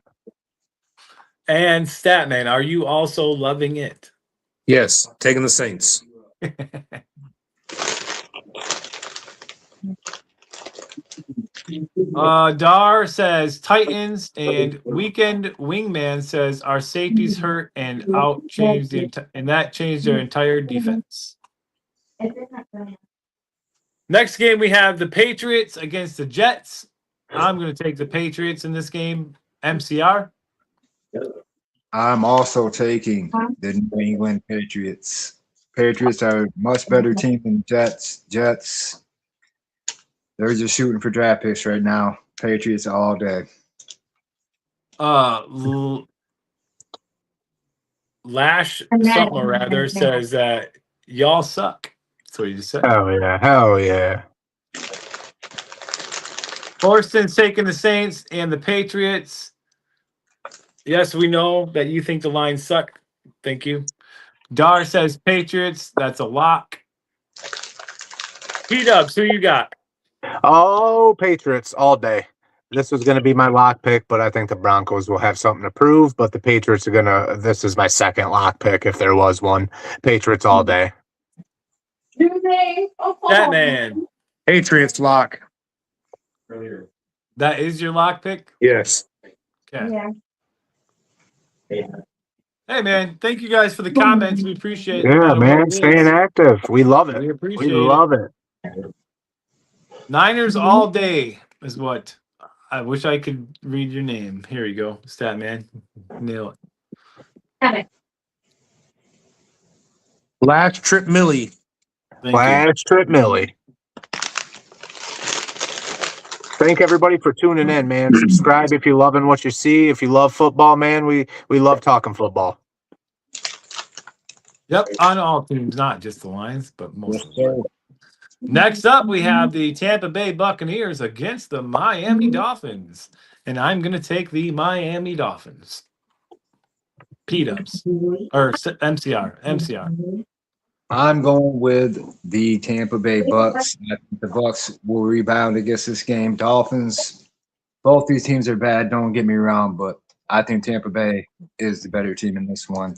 And Statman, are you also loving it? Yes, taking the Saints. Dar says Titans, and Weekend Wingman says our safeties hurt and that changed their entire defense. Next game we have the Patriots against the Jets. I'm going to take the Patriots in this game. MCR. I'm also taking the New England Patriots. Patriots are a much better team than the Jets. Jets, they're just shooting for draft picks right now. Patriots all day. Lash something or rather says that y'all suck. That's what you just said. Hell yeah. Hell yeah. Thorsten's taking the Saints and the Patriots. Yes, we know that you think the Lions suck. Thank you. Dar says Patriots. That's a lock. P-Dubs, who you got? Oh, Patriots all day. This was going to be my lock pick, but I think the Broncos will have something to prove. But the Patriots are going to – this is my second lock pick if there was one. Patriots all day. Batman. Patriots lock. That is your lock pick? Yes. Okay. Hey, man. Thank you guys for the comments. We appreciate it. Yeah, No matter man. what it Staying is. active. We love it. We We appreciate love it. Niners all day is what I wish I could read your name. Here you go, Statman. Nail it. Last trip Millie. Thank you. Last trip, Millie. Thank everybody for tuning in, man. Subscribe if you're loving what you see. If you love football, man, we love talking football. Yep, on all teams, not just the Lions, but most Yes, of them. sir. Next up, we have the Tampa Bay Buccaneers against the Miami Dolphins. And I'm going to take the Miami Dolphins. P-Dubs. Or MCR. I'm going with the Tampa Bay Bucks. I think the Bucks will rebound against this game. Dolphins, both these teams are bad, don't get me wrong, but I think Tampa Bay is the better team in this one.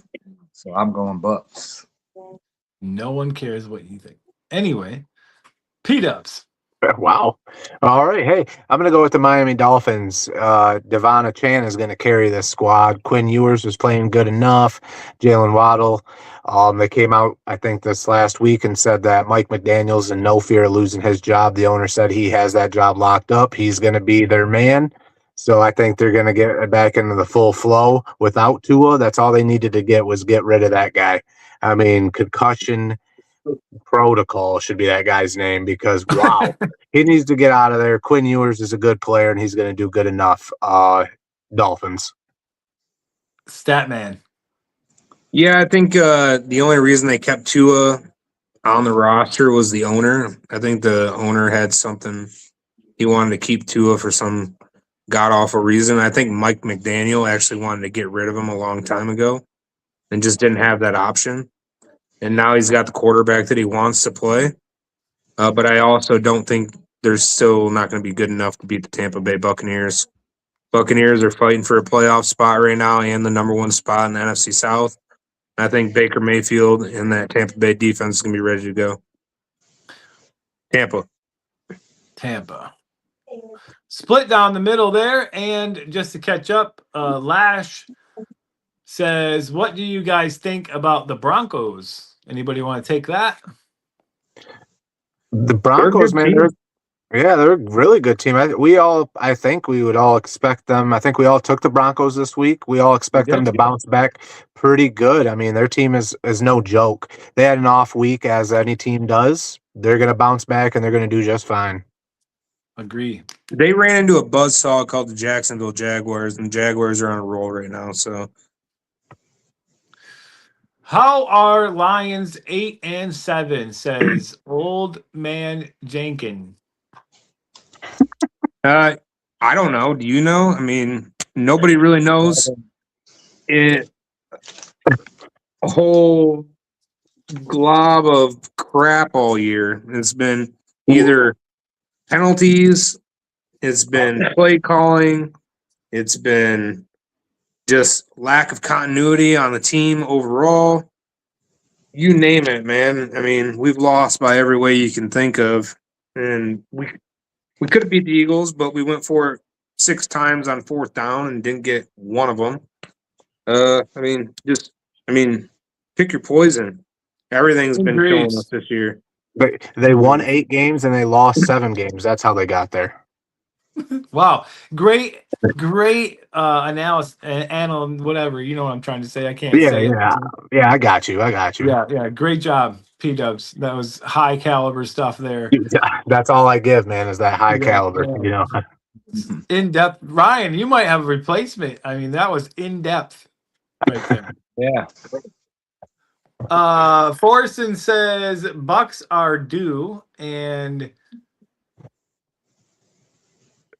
So I'm going Bucks. No one cares what you think. Anyway, P-Dubs. Wow. All right. Hey, I'm going to go with the Miami Dolphins. Devon Chan is going to carry this squad. Quinn Ewers was playing good enough. Jaylen Waddle. They came out, I think, this last week and said that Mike McDaniel's in no fear of losing his job. The owner said he has that job locked up. He's going to be their man. So I think they're going to get back into the full flow without Tua. That's all they needed to get was get rid of that guy. I mean, concussion protocol should be that guy's name because, wow, he needs to get out of there. Quinn Ewers is a good player, and he's going to do good enough. Dolphins. Statman. Yeah, I think the only reason they kept Tua on the roster was the owner. I think the owner had something. He wanted to keep Tua for some god-awful reason. I think Mike McDaniel actually wanted to get rid of him a long time ago and just didn't have that option. And now he's got the quarterback that he wants to play. But I also don't think they're still not going to be good enough to beat the Tampa Bay Buccaneers. Buccaneers are fighting for a playoff spot right now and the number one spot in the NFC South. I think Baker Mayfield and that Tampa Bay defense is going to be ready to go. Tampa. Split down the middle there. And just to catch up, Lash says, what do you guys think about the Broncos? Anybody want to take that? The Broncos, They're a man, good team. they're a really good team. I think we would all expect them. I think we all took the Broncos this week. We all expect them to bounce back pretty good. I mean, their team is no joke. They had an off week, as any team does. They're going to bounce back, and they're going to do just fine. Agree. They ran into a buzzsaw called the Jacksonville Jaguars, and the Jaguars are on a roll right now. So How are Lions 8-7? Says Old Man Jenkin. I don't know. Do you know? I mean, nobody really knows. It a whole glob of crap all year. It's been either penalties, it's been play calling, it's been just lack of continuity on the team overall. You name it, man. I mean, we've lost by every way you can think of, and we could have beat the Eagles, but we went for it 6 times on 4th down and didn't get one of them. Pick your poison. Everything's been killing us this year. They won 8 games and they lost 7 games. That's how they got there. Wow. Great analysis, whatever. You know what I'm trying to say. I can't say it. Yeah, I got you. Yeah. Great job, P-Dubs. That was high caliber stuff there. That's all I give, man, is that high caliber, you know. In depth. Ryan, you might have a replacement. I mean, that was in depth right there. Yeah. Forreston says Bucks are due, and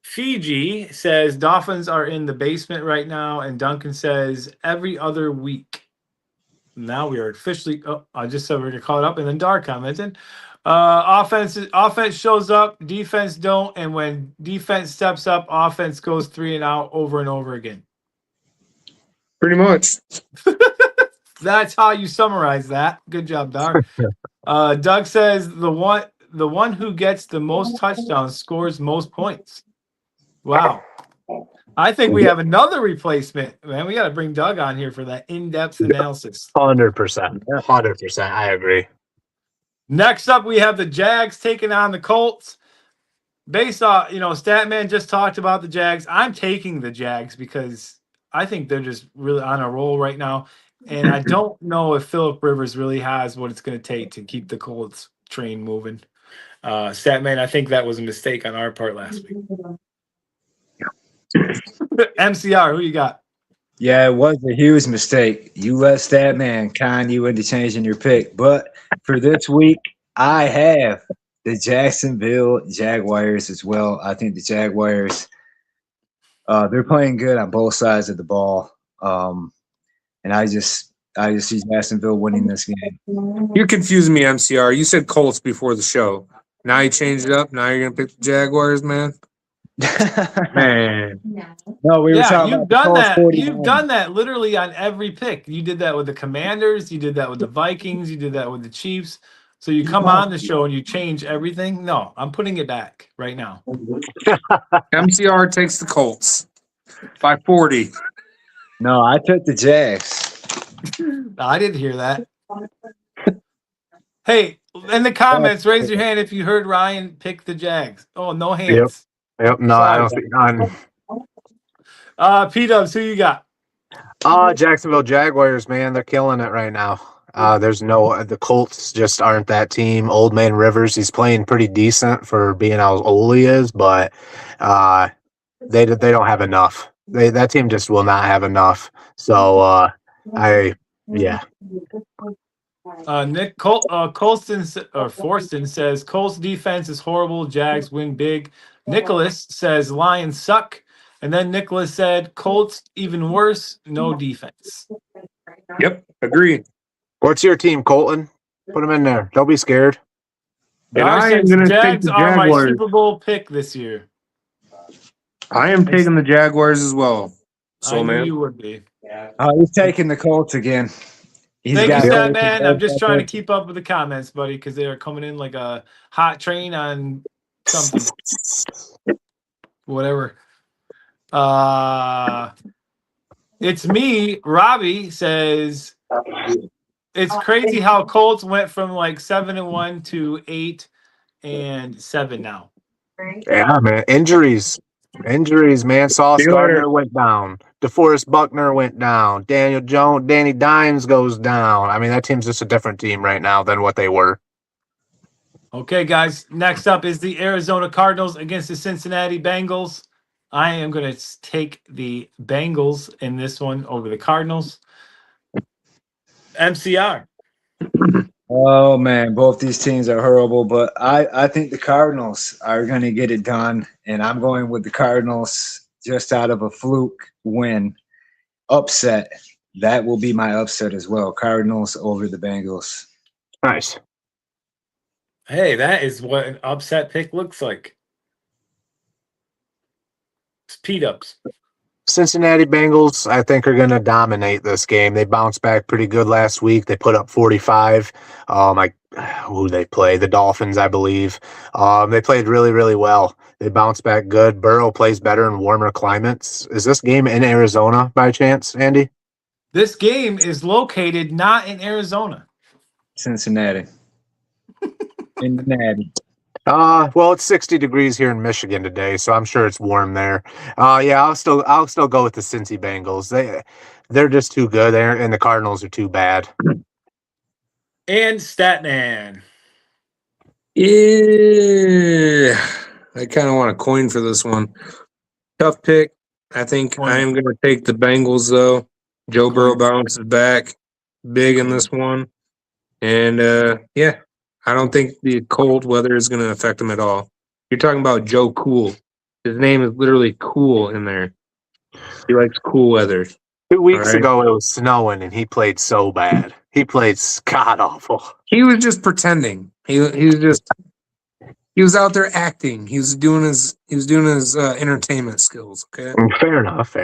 Fiji says Dolphins are in the basement right now, and Duncan says every other week. Now we are officially. Oh, I just said we're gonna call it up, and then Dar commented. Offense shows up, defense don't, and when defense steps up, offense goes 3 and out over and over again. Pretty much. That's how you summarize that. Good job, Dar. Doug says the one who gets the most touchdowns scores most points. Wow. I think we have another replacement. Man, we got to bring Doug on here for that in-depth analysis. 100%. 100%. I agree. Next up, we have the Jags taking on the Colts. Based on, Statman just talked about the Jags. I'm taking the Jags because I think they're just really on a roll right now. And I don't know if Phillip Rivers really has what it's going to take to keep the Colts train moving. Statman, I think that was a mistake on our part last week. MCR, who you got? Yeah, it was a huge mistake. You let Statman con you into changing your pick. But for this week, I have the Jacksonville Jaguars as well. I think the Jaguars, they're playing good on both sides of the ball. And I just see Jacksonville winning this game. You're confusing me, MCR. You said Colts before the show. Now you changed it up. Now you're gonna pick the Jaguars, man. Man. No, we were talking you've about done the that. Colts You've done that literally on every pick. You did that with the Commanders. You did that with the Vikings. You did that with the Chiefs. So you come on the show and you change everything. No, I'm putting it back right now. MCR takes the Colts by 40. No, I took the Jags. I didn't hear that. Hey, in the comments, raise your hand if you heard Ryan pick the Jags. Oh, no hands. Yep. No, I don't see none. P-Dubs, who you got? Jacksonville Jaguars, man, they're killing it right now. The Colts just aren't that team. Old Man Rivers, he's playing pretty decent for being how old he is, but they don't have enough. That team just will not have enough. So Nick Forston says Colts defense is horrible. Jags win big. Nicholas says Lions suck. And then Nicholas said Colts even worse, no defense. Yep, agree. What's your team, Colton? Put them in there. Don't be scared. And I am going to take Jags the are my Jaguars. Super Bowl pick this year. I am taking the Jaguars as well. So, I knew man. you would be. He's taking the Colts again. Thank you, Statman. I'm just trying to keep up with the comments, buddy, because they are coming in like a hot train on something. whatever. It's me. Robbie says it's crazy how Colts went from like 7-1 to 8-7 now. Yeah, man. Injuries, man. Sauce See you later. Gardner went down. DeForest Buckner went down. Daniel Jones, Danny Dimes goes down. I mean, that team's just a different team right now than what they were. Okay, guys. Next up is the Arizona Cardinals against the Cincinnati Bengals. I am going to take the Bengals in this one over the Cardinals. MCR. Oh man, both these teams are horrible, but I think the Cardinals are going to get it done, and I'm going with the Cardinals just out of a fluke win. Upset. That will be my upset as well. Cardinals over the Bengals. Nice. Hey, that is what an upset pick looks like. Speed ups. Cincinnati Bengals, I think, are going to dominate this game. They bounced back pretty good last week. They put up 45. Who they play? The Dolphins, I believe. They played really, really well. They bounced back good. Burrow plays better in warmer climates. Is this game in Arizona by chance, Andy? This game is located not in Arizona. Cincinnati. Cincinnati. Well, it's 60 degrees here in Michigan today, so I'm sure it's warm there. Yeah, I'll still go with the Cincy Bengals. They're just too good, and the Cardinals are too bad. And Statman. Yeah, I kind of want a coin for this one. Tough pick. I think I am going to take the Bengals, though. Joe Burrow bounces back big in this one. And, yeah, I don't think the cold weather is going to affect him at all. You're talking about Joe Cool. His name is literally Cool in there. He likes cool weather. 2 weeks ago, it was snowing, and he played so bad. He played god-awful. He was just pretending. He was out there acting. He was doing his entertainment skills. Okay. Fair enough.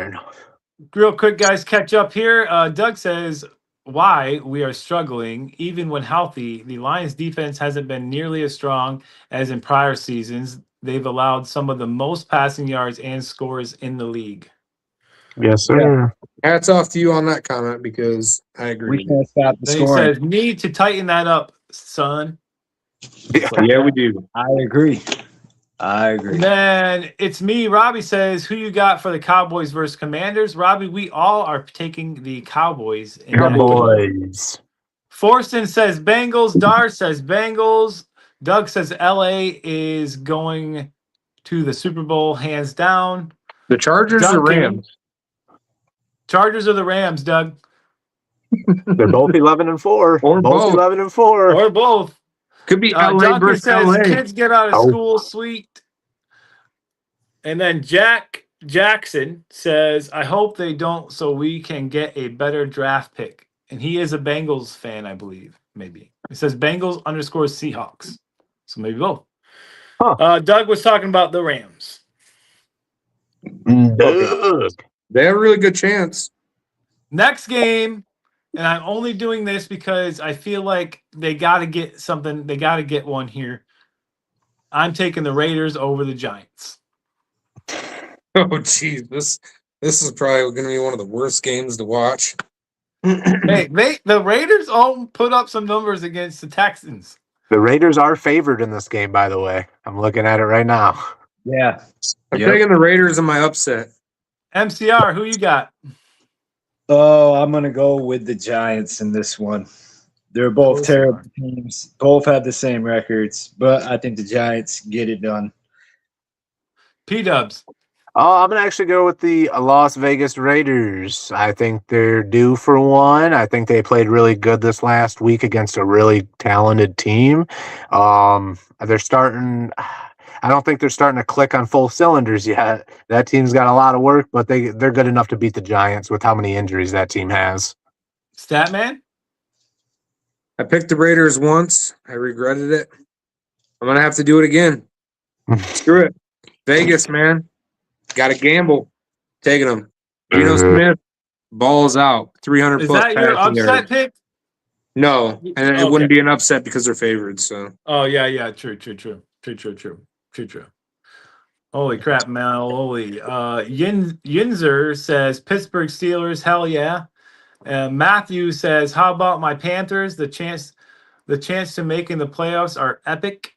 Real quick, guys, catch up here. Doug says why we are struggling, even when healthy. The Lions defense hasn't been nearly as strong as in prior seasons. They've allowed some of the most passing yards and scores in the league. Yes, sir. Yeah. Hats off to you on that comment because I agree. We can't stop the Then he scoring. says, need to tighten that up, son. Yeah, we do. I agree. And then it's me. Robbie says, who you got for the Cowboys versus Commanders? Robbie, we all are taking the Cowboys. Cowboys. Forston says Bengals. Dar says Bengals. Doug says LA is going to the Super Bowl hands down. The Chargers or Rams? Chargers or the Rams, Doug? They're both 11-4. Or both. 11-4. Or both. Could be LA Duncan versus says LA. kids get out of school, sweet. And then Jack Jackson says, I hope they don't so we can get a better draft pick. And he is a Bengals fan, I believe. Maybe. It says Bengals _ Seahawks. So maybe both. Huh. Doug was talking about the Rams. Doug. They have a really good chance. Next game, and I'm only doing this because I feel like they got to get something. They got to get one here. I'm taking the Raiders over the Giants. Oh, geez. This is probably going to be one of the worst games to watch. Hey, the Raiders all put up some numbers against the Texans. The Raiders are favored in this game, by the way. I'm looking at it right now. Yeah. I'm taking the Raiders in my upset. MCR, who you got? Oh, I'm going to go with the Giants in this one. They're both terrible teams. Both have the same records, but I think the Giants get it done. P-Dubs. Oh, I'm going to actually go with the Las Vegas Raiders. I think they're due for one. I think they played really good this last week against a really talented team. They're starting... I don't think they're starting to click on full cylinders yet. That team's got a lot of work, but they're good enough to beat the Giants with how many injuries that team has. Statman? I picked the Raiders once. I regretted it. I'm going to have to do it again. Screw it. Vegas, man. Got to gamble. Taking them. Geno Smith, balls out. 300 Is plus that your passing upset yards. pick? No, and it wouldn't be an upset because they're favored. So Oh, yeah. True. Holy crap, Mal. Holy. Yinzer says Pittsburgh Steelers, hell yeah. Matthew says, how about my Panthers? The chance to make in the playoffs are epic.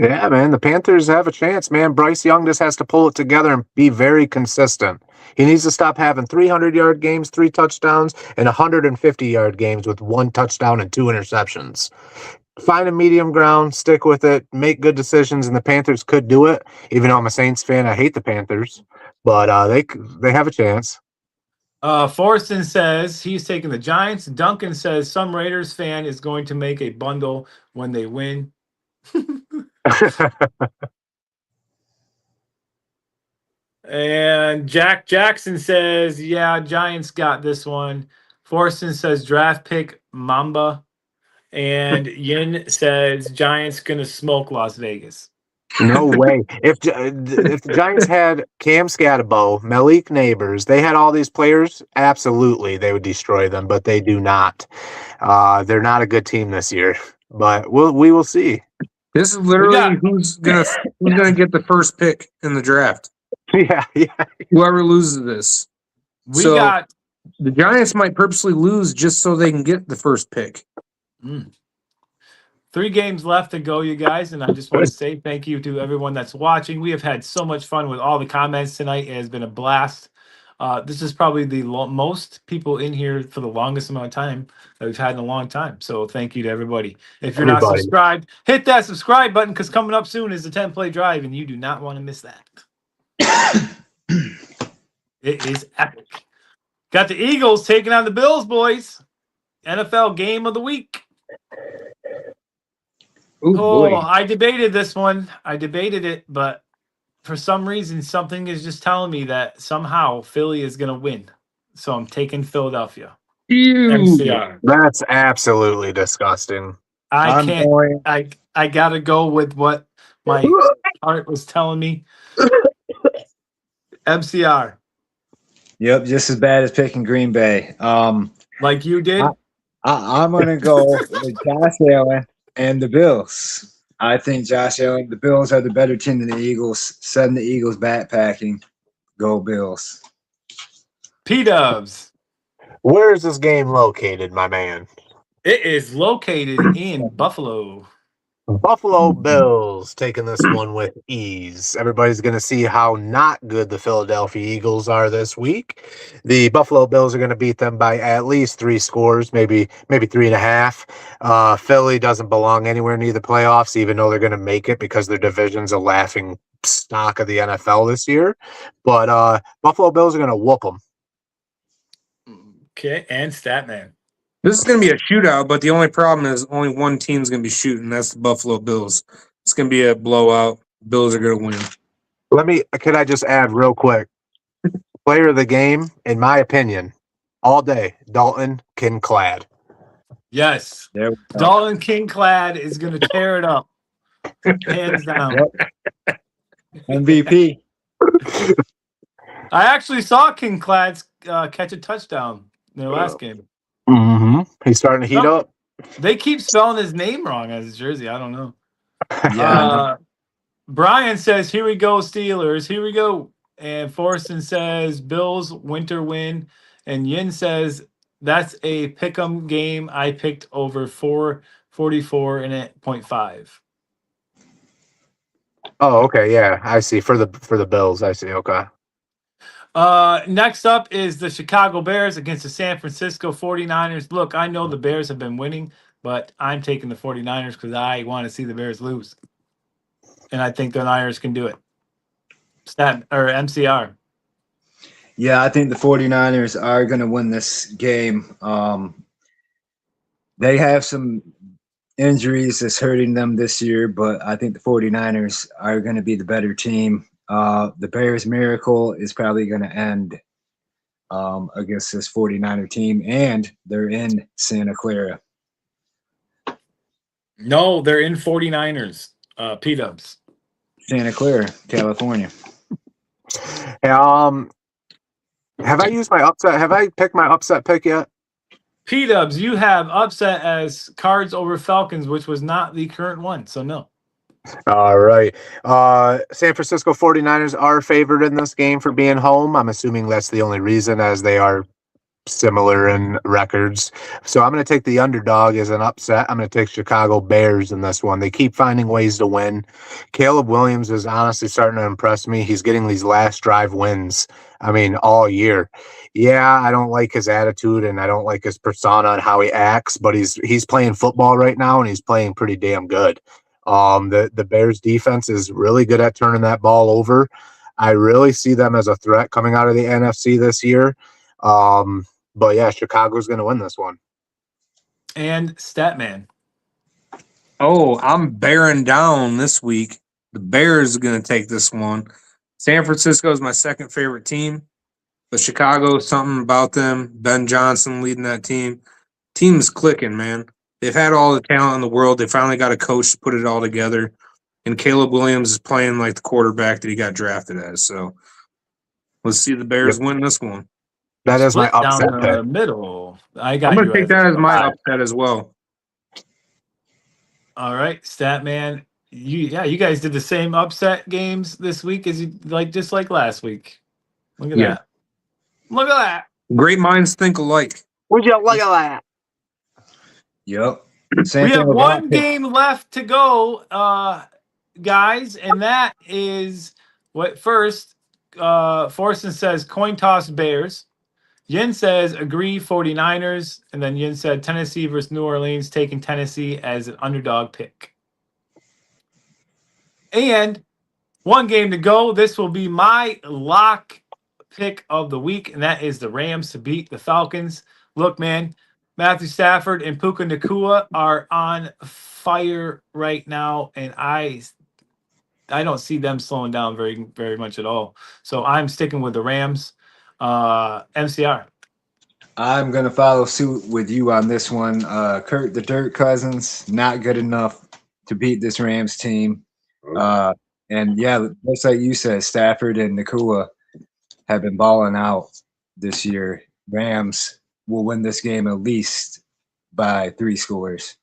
Yeah, man, the Panthers have a chance, man. Bryce Young just has to pull it together and be very consistent. He needs to stop having 300-yard games, 3 touchdowns, and 150-yard games with 1 touchdown and 2 interceptions. Find a medium ground, stick with it, make good decisions, and the Panthers could do it. Even though I'm a Saints fan, I hate the Panthers, but they have a chance. Forston says he's taking the Giants. Duncan says some Raiders fan is going to make a bundle when they win. And Jack Jackson says, yeah, Giants got this one. Forston says draft pick Mamba. And Yin says Giants gonna smoke Las Vegas. No way. If the Giants had Cam Scatterbo, Malik Neighbors, they had all these players, absolutely they would destroy them, but they do not. They're not a good team this year, but we will see. This is literally who's gonna get the first pick in the draft. Yeah. Whoever loses this. The Giants might purposely lose just so they can get the first pick. 3 games left to go, you guys, and I just want to say thank you to everyone that's watching. We have had so much fun with all the comments tonight. It has been a blast. This is probably the most people in here for the longest amount of time that we've had in a long time. So thank you to everybody. If you're not subscribed, hit that subscribe button because coming up soon is the 10-play drive, and you do not want to miss that. It is epic. Got the Eagles taking on the Bills, boys. NFL game of the week. Ooh, boy. I debated this one. I debated it, but for some reason, something is just telling me that somehow Philly is going to win. So I'm taking Philadelphia. MCR. That's absolutely disgusting. I can't. I got to go with what my heart was telling me. MCR. Yep, just as bad as picking Green Bay. Like you did? I'm going to go with Josh Allen and the Bills. I think Josh Allen, the Bills are the better team than the Eagles. Send the Eagles backpacking. Go Bills. P-Dubs. Where is this game located, my man? It is located in Buffalo. Buffalo Bills taking this one with ease. Everybody's going to see how not good the Philadelphia Eagles are this week. The Buffalo Bills are going to beat them by at least 3 scores, maybe 3.5. Philly doesn't belong anywhere near the playoffs, even though they're going to make it because their division's a laughing stock of the NFL this year. But Buffalo Bills are going to whoop them. Okay, and Statman. This is going to be a shootout, but the only problem is only one team's going to be shooting. That's the Buffalo Bills. It's going to be a blowout. Bills are going to win. Could I just add real quick? Player of the game, in my opinion, all day, Dalton Kincaid. Yes. Dalton Kincaid is going to tear it up. Hands down. Yep. MVP. I actually saw Kincaid catch a touchdown in their last game. Mm-hmm. He's starting to heat up. They keep spelling his name wrong as his jersey. I don't know. Yeah. Brian says, here we go, Steelers. Here we go. And Forston says, Bills winter win. And Yin says, that's a pick'em game. I picked over 444 and at 0.5. Oh, okay. Yeah, I see. For the Bills, I see. Okay. Next up is the Chicago Bears against the San Francisco 49ers. Look, I know the Bears have been winning, but I'm taking the 49ers because I want to see the Bears lose. And I think the Niners can do it. MCR. Yeah, I think the 49ers are going to win this game. They have some injuries that's hurting them this year, but I think the 49ers are going to be the better team. The Bears' miracle is probably going to end against this 49er team, and they're in Santa Clara. No, they're in 49ers. P-Dubs. Santa Clara, California. Have I used my upset? Have I picked my upset pick yet? P-Dubs, you have upset as Cards over Falcons, which was not the current one, so no. All right. San Francisco 49ers are favored in this game for being home. I'm assuming that's the only reason, as they are similar in records. So I'm going to take the underdog as an upset. I'm going to take Chicago Bears in this one. They keep finding ways to win. Caleb Williams is honestly starting to impress me. He's getting these last drive wins. I mean, all year. Yeah, I don't like his attitude and I don't like his persona and how he acts, but he's playing football right now and he's playing pretty damn good. The Bears defense is really good at turning that ball over. I really see them as a threat coming out of the NFC this year. But yeah, Chicago's going to win this one. And Statman. Oh, I'm bearing down this week. The Bears are going to take this one. San Francisco is my second favorite team, but Chicago, something about them. Ben Johnson leading that team. Team's clicking, man. They've had all the talent in the world. They finally got a coach to put it all together. And Caleb Williams is playing like the quarterback that he got drafted as. So let's see the Bears win this one. That is my Split upset down pick. the middle. I got I'm going you to take that as my upset as well. All right, Statman. You guys did the same upset games this week as you just like last week. Look at that. Look at that. Great minds think alike. Would you look at that? Yep. We have one game left to go, guys, and that is what first. Forsen says coin toss Bears. Yin says agree 49ers, and then Yin said Tennessee versus New Orleans, taking Tennessee as an underdog pick. And one game to go. This will be my lock pick of the week, and that is the Rams to beat the Falcons. Look, man, Matthew Stafford and Puka Nacua are on fire right now, and I don't see them slowing down very, very much at all. So I'm sticking with the Rams. MCR. I'm going to follow suit with you on this one. Kirk the Dirt Cousins, not good enough to beat this Rams team. And yeah, just like you said, Stafford and Nacua have been balling out this year. Rams will win this game at least by 3 scores.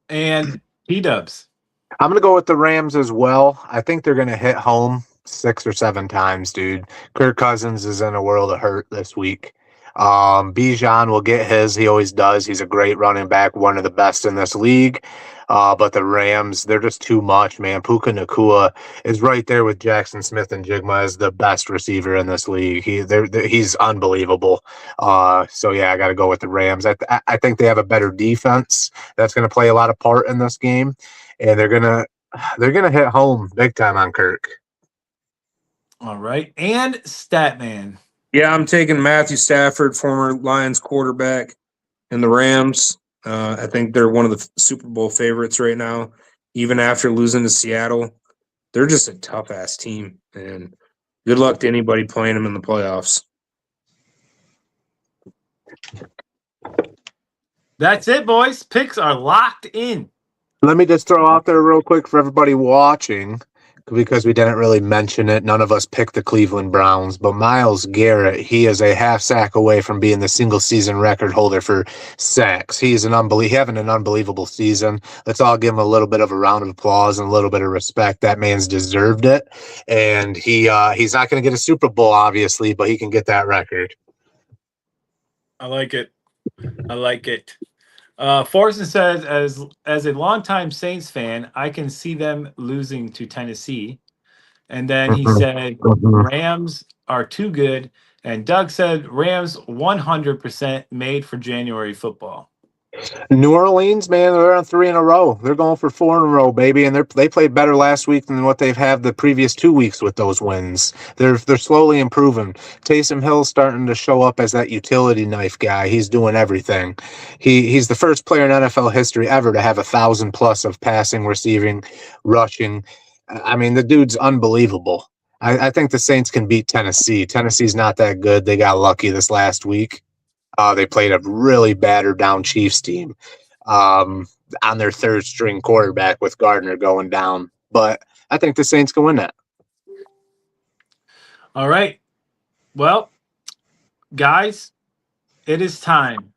And P-Dubs. I'm going to go with the Rams as well. I think they're going to hit home 6 or 7 times, dude. Kirk Cousins is in a world of hurt this week. Bijan will get his. He always does. He's a great running back, one of the best in this league. But the Rams, they're just too much, man. Puka Nacua is right there with Jackson Smith and Jigma as the best receiver in this league. He's unbelievable. So yeah, I got to go with the Rams. I think they have a better defense that's going to play a lot of part in this game, and they're gonna hit home big time on Kirk. All right, and Statman. Yeah, I'm taking Matthew Stafford, former Lions quarterback, and the Rams. I think they're one of the Super Bowl favorites right now, even after losing to Seattle. They're just a tough-ass team, and good luck to anybody playing them in the playoffs. That's it, boys. Picks are locked in. Let me just throw out there real quick for everybody watching, because we didn't really mention it. None of us picked the Cleveland Browns, but Myles Garrett, he is a half sack away from being the single season record holder for sacks. He's having an unbelievable season. Let's all give him a little bit of a round of applause and a little bit of respect. That man's deserved it. And he's not going to get a Super Bowl, obviously, but he can get that record. I like it. Forsen says, as a longtime Saints fan, I can see them losing to Tennessee. And then he said, Rams are too good. And Doug said, Rams 100% made for January football. New Orleans, man, they're on 3 in a row. They're going for 4 in a row, baby, and they played better last week than what they've had the previous 2 weeks with those wins. They're slowly improving. Taysom Hill's starting to show up as that utility knife guy. He's doing everything. He's the first player in NFL history ever to have 1,000+ of passing, receiving, rushing. I mean, the dude's unbelievable. I think the Saints can beat Tennessee. Tennessee's not that good. They got lucky this last week. They played a really battered down Chiefs team on their third string quarterback with Gardner going down. But I think the Saints can win that. All right. Well, guys, it is time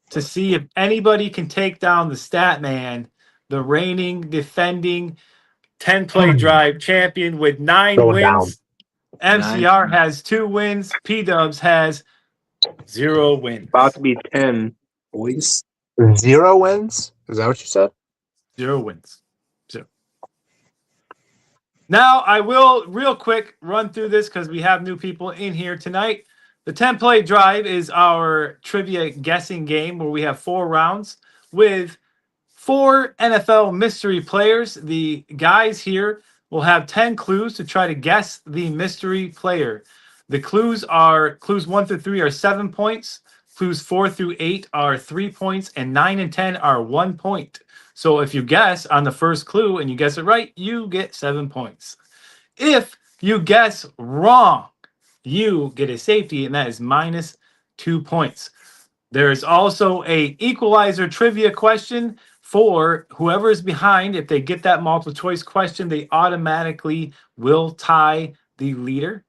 to see if anybody can take down the stat man the reigning, defending 10-play drive champion with 9 Going wins. down. MCR has 2 wins. P-Dubs has 0 wins. About to be 10, boys. 0 wins? Is that what you said? 0 wins. 0. Now, I will real quick run through this because we have new people in here tonight. The 10-play drive is our trivia guessing game where we have 4 rounds with 4 NFL mystery players. The guys here will have 10 clues to try to guess the mystery player. The clues 1 through 3 are 7 points. Clues 4 through 8 are 3 points, and 9 and 10 are 1 point. So if you guess on the first clue and you guess it right, you get 7 points. If you guess wrong, you get a safety, and that is minus 2 points. There is also a equalizer trivia question for whoever is behind. If they get that multiple choice question, they automatically will tie the leader.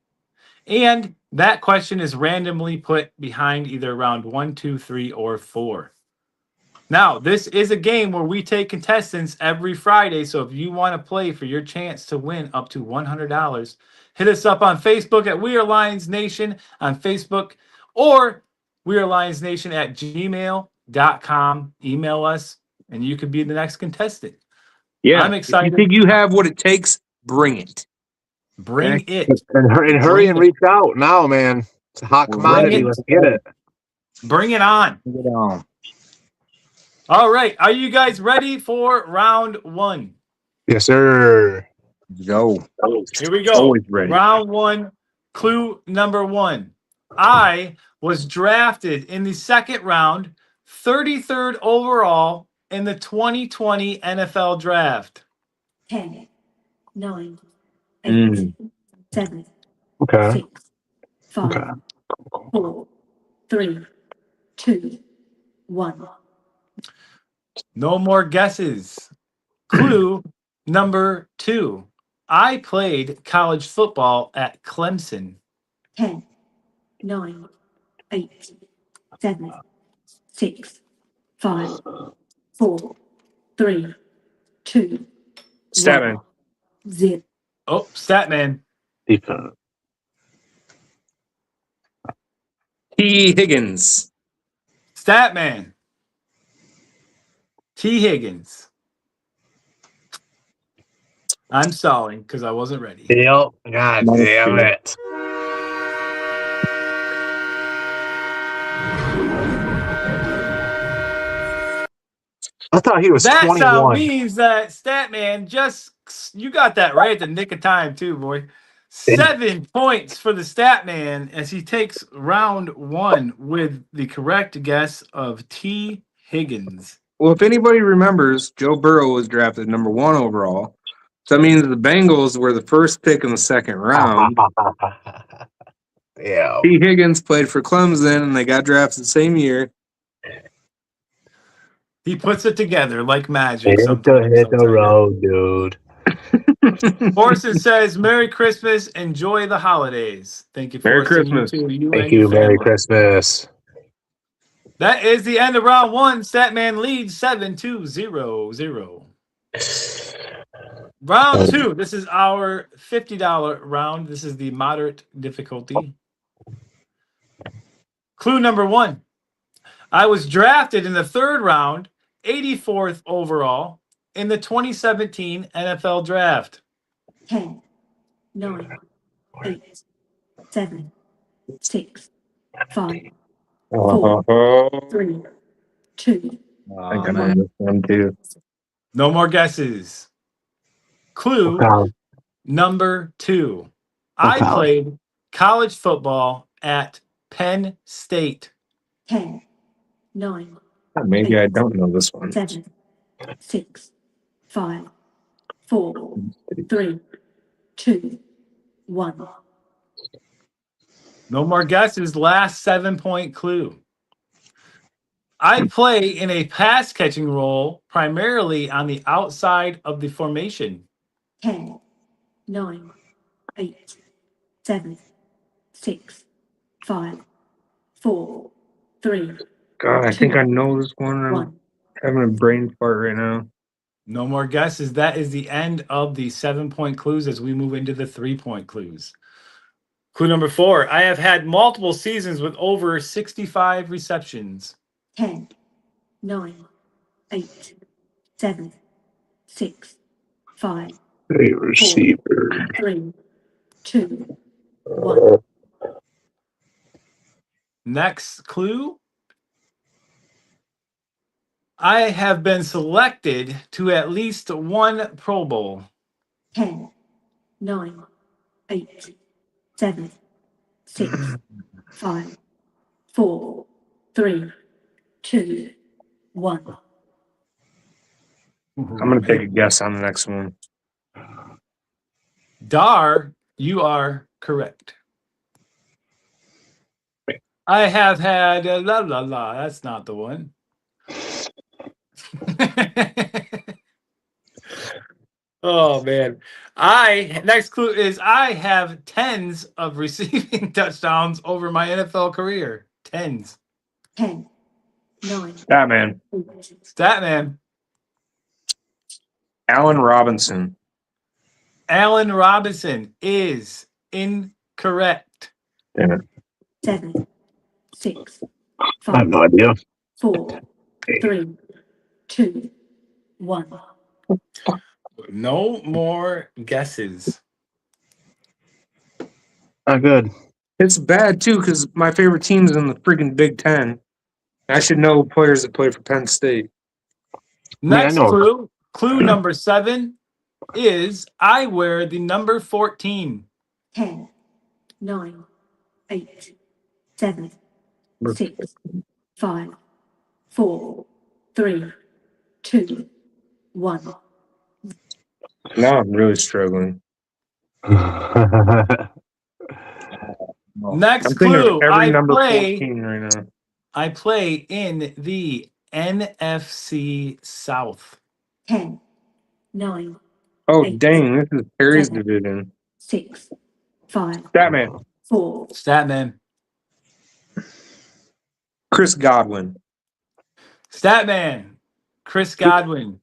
And that question is randomly put behind either round 1, 2, 3, or 4. Now, this is a game where we take contestants every Friday. So if you want to play for your chance to win up to $100, hit us up on Facebook at We Are Lions Nation on Facebook, or wearelionsnation@gmail.com. Email us, and you could be the next contestant. Yeah. I'm excited. If you think you have what it takes, bring it. Bring it. And hurry and reach out now, man. It's a hot commodity. it. Let's get it. Bring it on. Get on. All right. Are you guys ready for round 1? Yes, sir. Go. Here we go. Always ready. Round 1, clue number 1. I was drafted in the second round, 33rd overall in the 2020 NFL Draft. 10, 9, 8, Mm. 7, Okay. 6, 5, Okay. 4, 3, 2, 1. No more guesses. Clue number 2. I played college football at Clemson. 10, 9, 8, 7, 6, 5, 4, 3, 2, Seven. 0. Oh, Statman. Defense. T. Higgins. Statman. T. Higgins. I'm stalling because I wasn't ready. Yep. God damn it. I thought he was That 21. sound means that Statman you got that right at the nick of time too, boy. 7 points for the Statman as he takes round 1 with the correct guess of T. Higgins. Well, if anybody remembers, Joe Burrow was drafted number 1 overall. So that means the Bengals were the first pick in the second round. Yeah. T. Higgins played for Clemson, and they got drafted the same year. He puts it together like magic. Hit Sometimes. the road, dude. Forson says, Merry Christmas. Enjoy the holidays. Thank you, Merry Forson. Christmas. You too, you Thank and your you. Merry family. Christmas. That is the end of round 1. Statman leads 7-0-0. Round 2. This is our $50 round. This is the moderate difficulty. Clue number 1. I was drafted in the 3rd round, 84th overall in the 2017 NFL Draft. 10, 9, 8, 7, 6, 5, 4, 3, 2, I think I know this one too. No more guesses. Clue Okay. number 2. I Okay. played college football at Penn State. 10, 9, Maybe I don't know this one. 7, 6, 5, 4, 3, 2, 1. No more guesses. Last 7-point clue. I play in a pass catching role primarily on the outside of the formation. 10, 9, 8, 7, 6, 5, 4, 3, God, I think I know this one. I'm 1. having a brain fart right now. No more guesses. That is the end of the 7-point clues as we move into the 3-point clues. Clue number 4. I have had multiple seasons with over 65 receptions. 10, 9, 8, 7, 6, 5, Hey, receiver. 3, 2, 1. Next clue. I have been selected to at least one Pro Bowl. 10, 9, 8, 7, 6, 5, 4, 3, 2, 1. I'm going to take a guess on the next one. Dar, you are correct. I have had la la la. That's not the one. Oh man. Next clue is I have tens of receiving touchdowns over my NFL career. Tens. 10, 9, Batman. 8, Statman. Allen Robinson. Allen Robinson is incorrect. Damn it. 7, 6, I have 5, no idea. 4, 3, 2, 1. No more guesses. Not good. It's bad, too, because my favorite team's in the freaking Big Ten. I should know players that play for Penn State. Next know. clue. Clue number 7 is I wear the number 14. 10, 9, 8, 7, 6, 5, 4, 3, 2, 1. Now I'm really struggling. Next I'm thinking clue. of every number 14 right now. I play in the NFC South. 10, 9, Oh, 8, dang. This is Perry's 7, division. 6, 5, Batman. 4, Statman. Chris Godwin. Statman. Chris Godwin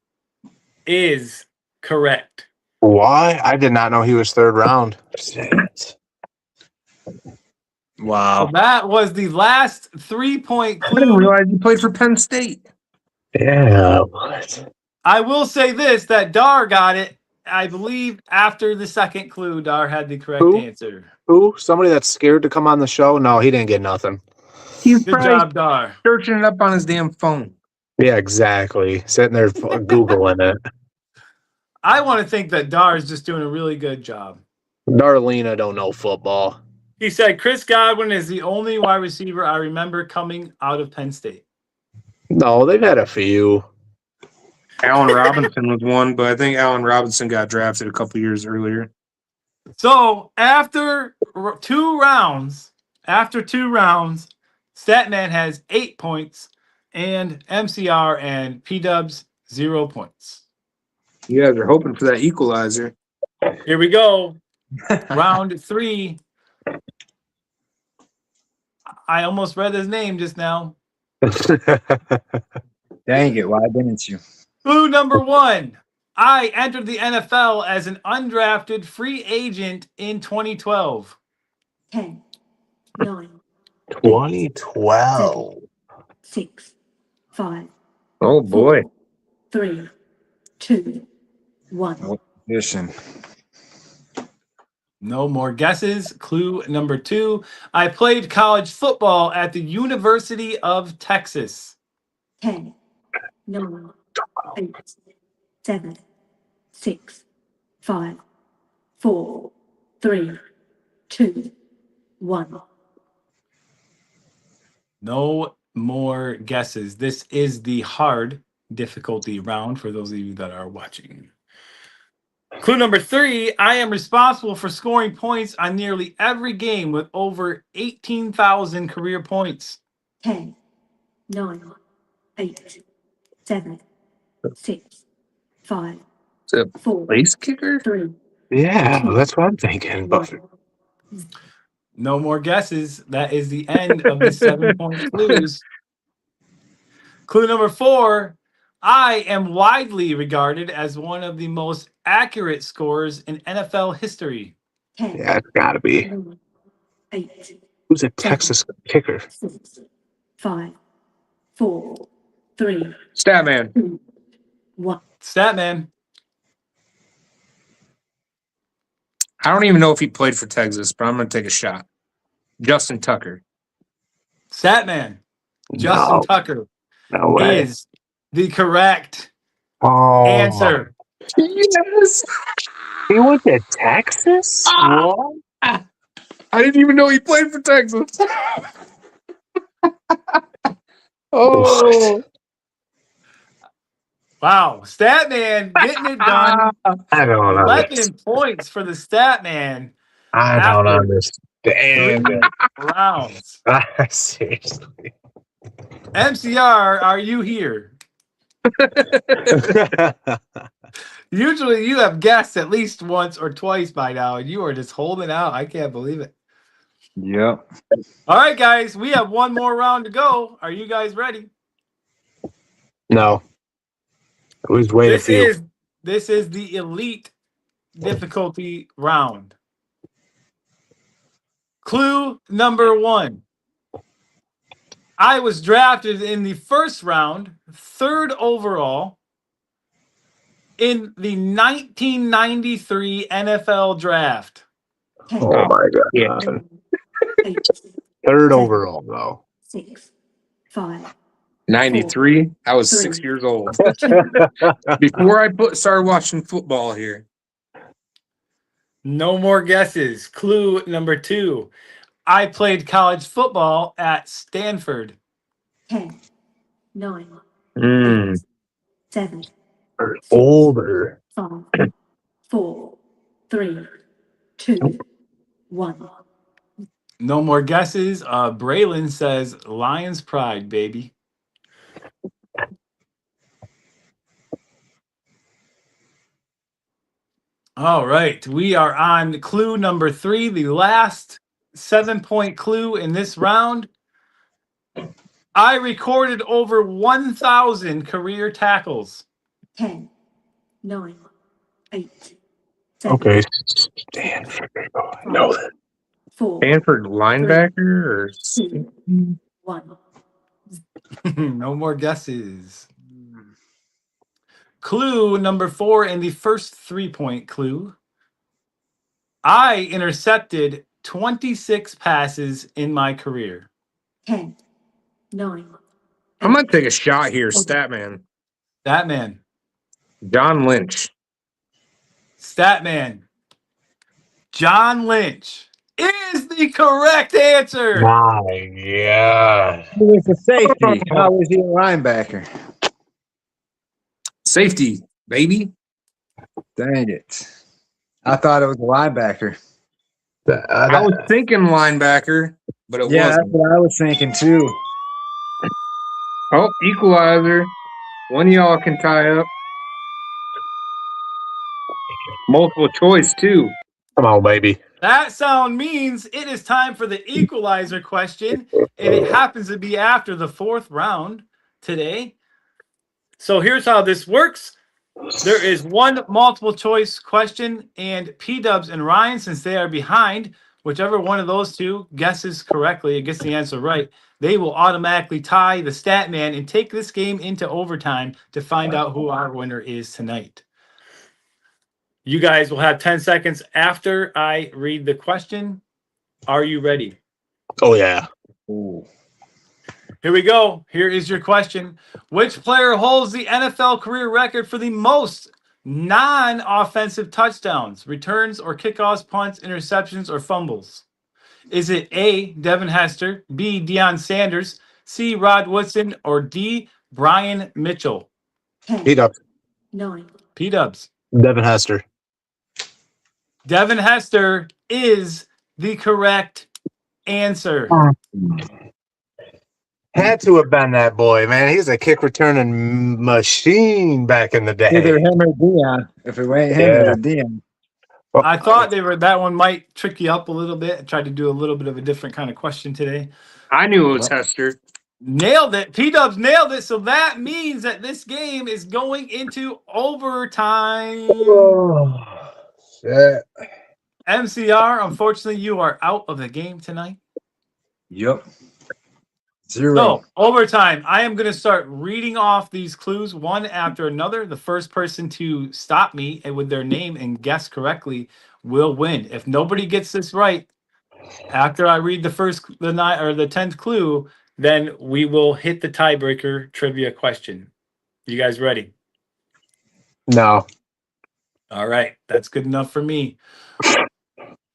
is correct. Why? I did not know he was third round. Shit. Wow. So that was the last 3-point I didn't clue. realize he played for Penn State. Yeah. What? I will say this, that Dar got it, I believe, after the second clue. Dar had the correct Who? answer. Who? Somebody that's scared to come on the show? No, he didn't get nothing. He's Good probably job, Dar. searching it up on his damn phone. Yeah, exactly. Sitting there Googling it. I want to think that Dar is just doing a really good job. Darlena don't know football. He said Chris Godwin is the only wide receiver I remember coming out of Penn State. No, they've had a few. Allen Robinson was one, but I think Allen Robinson got drafted a couple years earlier. So after 2 rounds, Statman has 8 points, and MCR and P-Dubs 0 points. You guys are hoping for that equalizer. Here we go. Round 3. I almost read his name just now. Dang it! Why didn't you? Clue number 1. I entered the NFL as an undrafted free agent in 2012. 10, 9, 2012. 6, 5, Oh, boy. 4, 3, 2, 1. Listen. No more guesses. Clue number 2. I played college football at the University of Texas. 10, 9, 8, 7, 6, 5, 4, 3, 2, 1. No more guesses. This is the hard difficulty round for those of you that are watching. Clue number 3. I am responsible for scoring points on nearly every game with over 18,000 career points. 10, 9, 8, 7, 6, 5, Is it a 4, place kicker? 3, Yeah, that's what I'm thinking. But 1. No more guesses. That is the end of the 7-point clues. Clue number 4. I am widely regarded as one of the most accurate scorers in NFL history. 10, Yeah, it's got to be. 9, 8, Who's a Texas kicker? 6, 5, 4, 3, Statman. 2, 1. Statman. I don't even know if he played for Texas, but I'm going to take a shot. Justin Tucker. Statman. Justin No, Tucker no way. is the correct Oh, answer. Yes. he went to Texas? What? I didn't even know he played for Texas. Oh. Wow. Statman getting it done. I don't 11 points for the Statman. I don't after understand 3 rounds. it. Seriously. MCR, are you here? Usually you have guessed at least once or twice by now, and you are just holding out. I can't believe it. Yep. All right, guys, we have one more round to go. Are you guys ready? No. It was way a few. This is the elite difficulty round. Clue number 1. I was drafted in the first round, 3rd overall, in the 1993 NFL draft. 10, Oh my god. Yeah. 9, 8, Third overall, though. 6, 5, 93. I was 6 3. years old. Before I started watching football here. No more guesses. Clue number 2. I played college football at Stanford. 10, 9, Mm. 7, Or older. 5, 4, 3, 2, 1. No more guesses. Braylon says Lions pride, baby. All right. We are on clue number 3, the last 7-point clue in this round. I recorded over 1,000 career tackles. 10, 9, 8, 7, Okay. Stanford. Oh, I know that. 4, Stanford linebacker or 2, 1. No more guesses. Clue number 4 and the first 3-point clue. I intercepted 26 passes in my career. 10, 9. I'm going to take a shot here, Statman. Statman. John Lynch. Statman. John Lynch is the correct answer. My god. He was a safety. How was he a linebacker? Safety, baby. Dang it. I thought it was a linebacker. I was thinking linebacker, but it Yeah, that's wasn't. what I was thinking too. Oh, equalizer. One of y'all can tie up. Multiple choice, too. Come on, baby. That sound means it is time for the equalizer question, and it happens to be after the 4th round today. So here's how this works. There is one multiple choice question, and P-Dubs and Ryan, since they are behind, whichever one of those two guesses correctly and gets the answer right, they will automatically tie the stat man and take this game into overtime to find out who our winner is tonight. You guys will have 10 seconds after I read the question. Are you ready? Oh, yeah. Ooh. Here we go. Here is your question. Which player holds the NFL career record for the most non-offensive touchdowns, returns or kickoffs, punts, interceptions, or fumbles? Is it A, Devin Hester, B, Deion Sanders, C, Rod Woodson, or D, Brian Mitchell? 10, P-Dubs. 9, P-Dubs. Devin Hester. Devin Hester is the correct answer. Had to have been that boy, man. He's a kick returning machine back in the day. Either him or Dion. If it ain't him, Yeah. it's Dion. I thought that one might trick you up a little bit. I tried to do a little bit of a different kind of question today. I knew it was Hester. Nailed it. P-Dubs nailed it. So that means that this game is going into overtime. Oh, shit. MCR, unfortunately, you are out of the game tonight. Yep. 0. So, overtime. I am going to start reading off these clues one after another. The first person to stop me and with their name and guess correctly will win. If nobody gets this right after I read the 10th clue, then we will hit the tiebreaker trivia question. You guys ready? No. All right. That's good enough for me.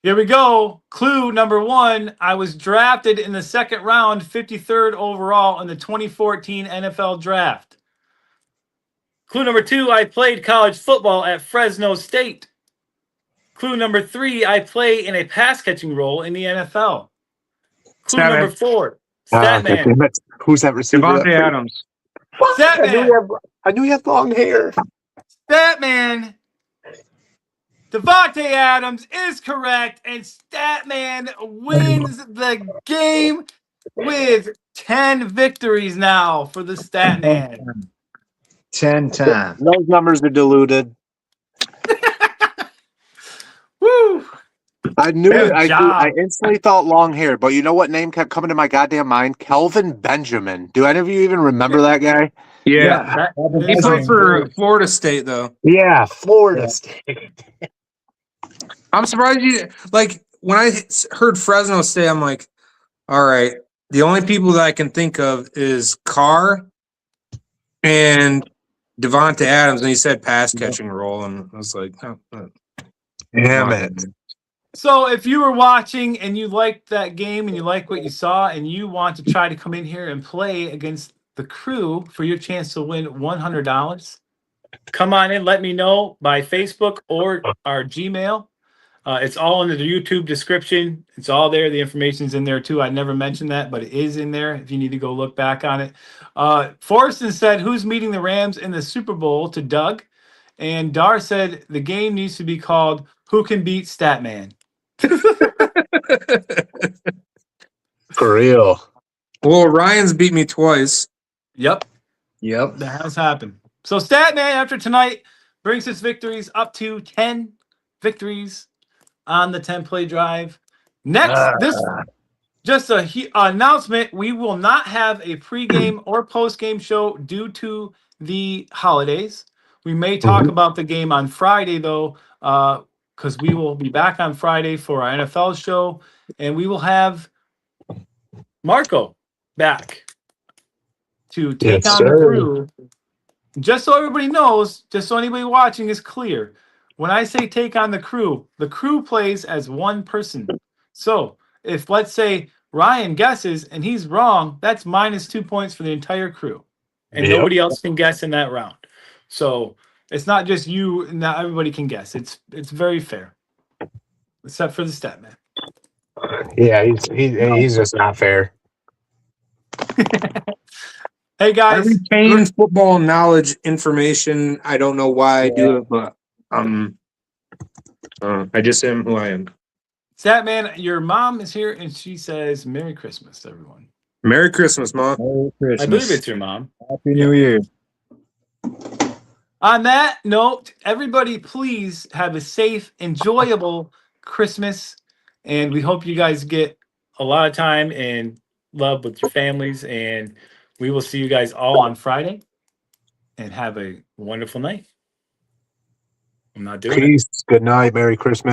Here we go. Clue number 1. I was drafted in the second round, 53rd overall in the 2014 NFL Draft. Clue number 2. I played college football at Fresno State. Clue number 3. I play in a pass-catching role in the NFL. Clue Statman. number 4. Statman. Who's that receiver? Devontae Adams. Statman. I knew he had long hair. Statman. Devontae Adams is correct, and Statman wins the game with 10 victories now for the Statman. 10 times. Those numbers are diluted. Woo! I knew Good it. I job. instantly thought long hair, but you know what name kept coming to my goddamn mind? Kelvin Benjamin. Do any of you even remember that guy? Yeah. He played for Florida State, though. Yeah, Florida State. I'm surprised you like when I heard Fresno State. I'm like, all right. The only people that I can think of is Carr and Devontae Adams, and he said pass catching role, and I was like, oh, Damn it. So if you were watching and you liked that game and you like what you saw and you want to try to come in here and play against the crew for your chance to win $100, come on in. Let me know by Facebook or our Gmail. It's all in the YouTube description. It's all there. The information's in there too. I never mentioned that, but it is in there if you need to go look back on it. Forreston said, who's meeting the Rams in the Super Bowl to Doug? And Dar said, the game needs to be called Who Can Beat Statman? For real. Well, Ryan's beat me twice. Yep. That has happened. So Statman, after tonight, brings his victories up to 10 victories on the 10-play drive. Next, just a announcement. We will not have a pregame or postgame show due to the holidays. We may talk about the game on Friday, though, because we will be back on Friday for our NFL show, and we will have Marco back to take on the crew. Just so everybody knows, just so anybody watching is clear, when I say take on the crew plays as one person. So if, let's say, Ryan guesses and he's wrong, that's -2 points for the entire crew. And nobody else can guess in that round. So it's not just you, not everybody can guess. It's very fair. Except for the Statman. Yeah, he's just not fair. Hey I guys. retain football knowledge information. I don't know why I do it, but I just am who I am. Statman, your mom is here and she says Merry Christmas to everyone. Merry Christmas, Mom. Merry Christmas. I believe it's your mom. Happy New Year. On that note, everybody please have a safe, enjoyable Christmas. And we hope you guys get a lot of time and love with your families. And we will see you guys all on Friday. And have a wonderful night. I'm not doing it. Peace. Good night. Merry Christmas.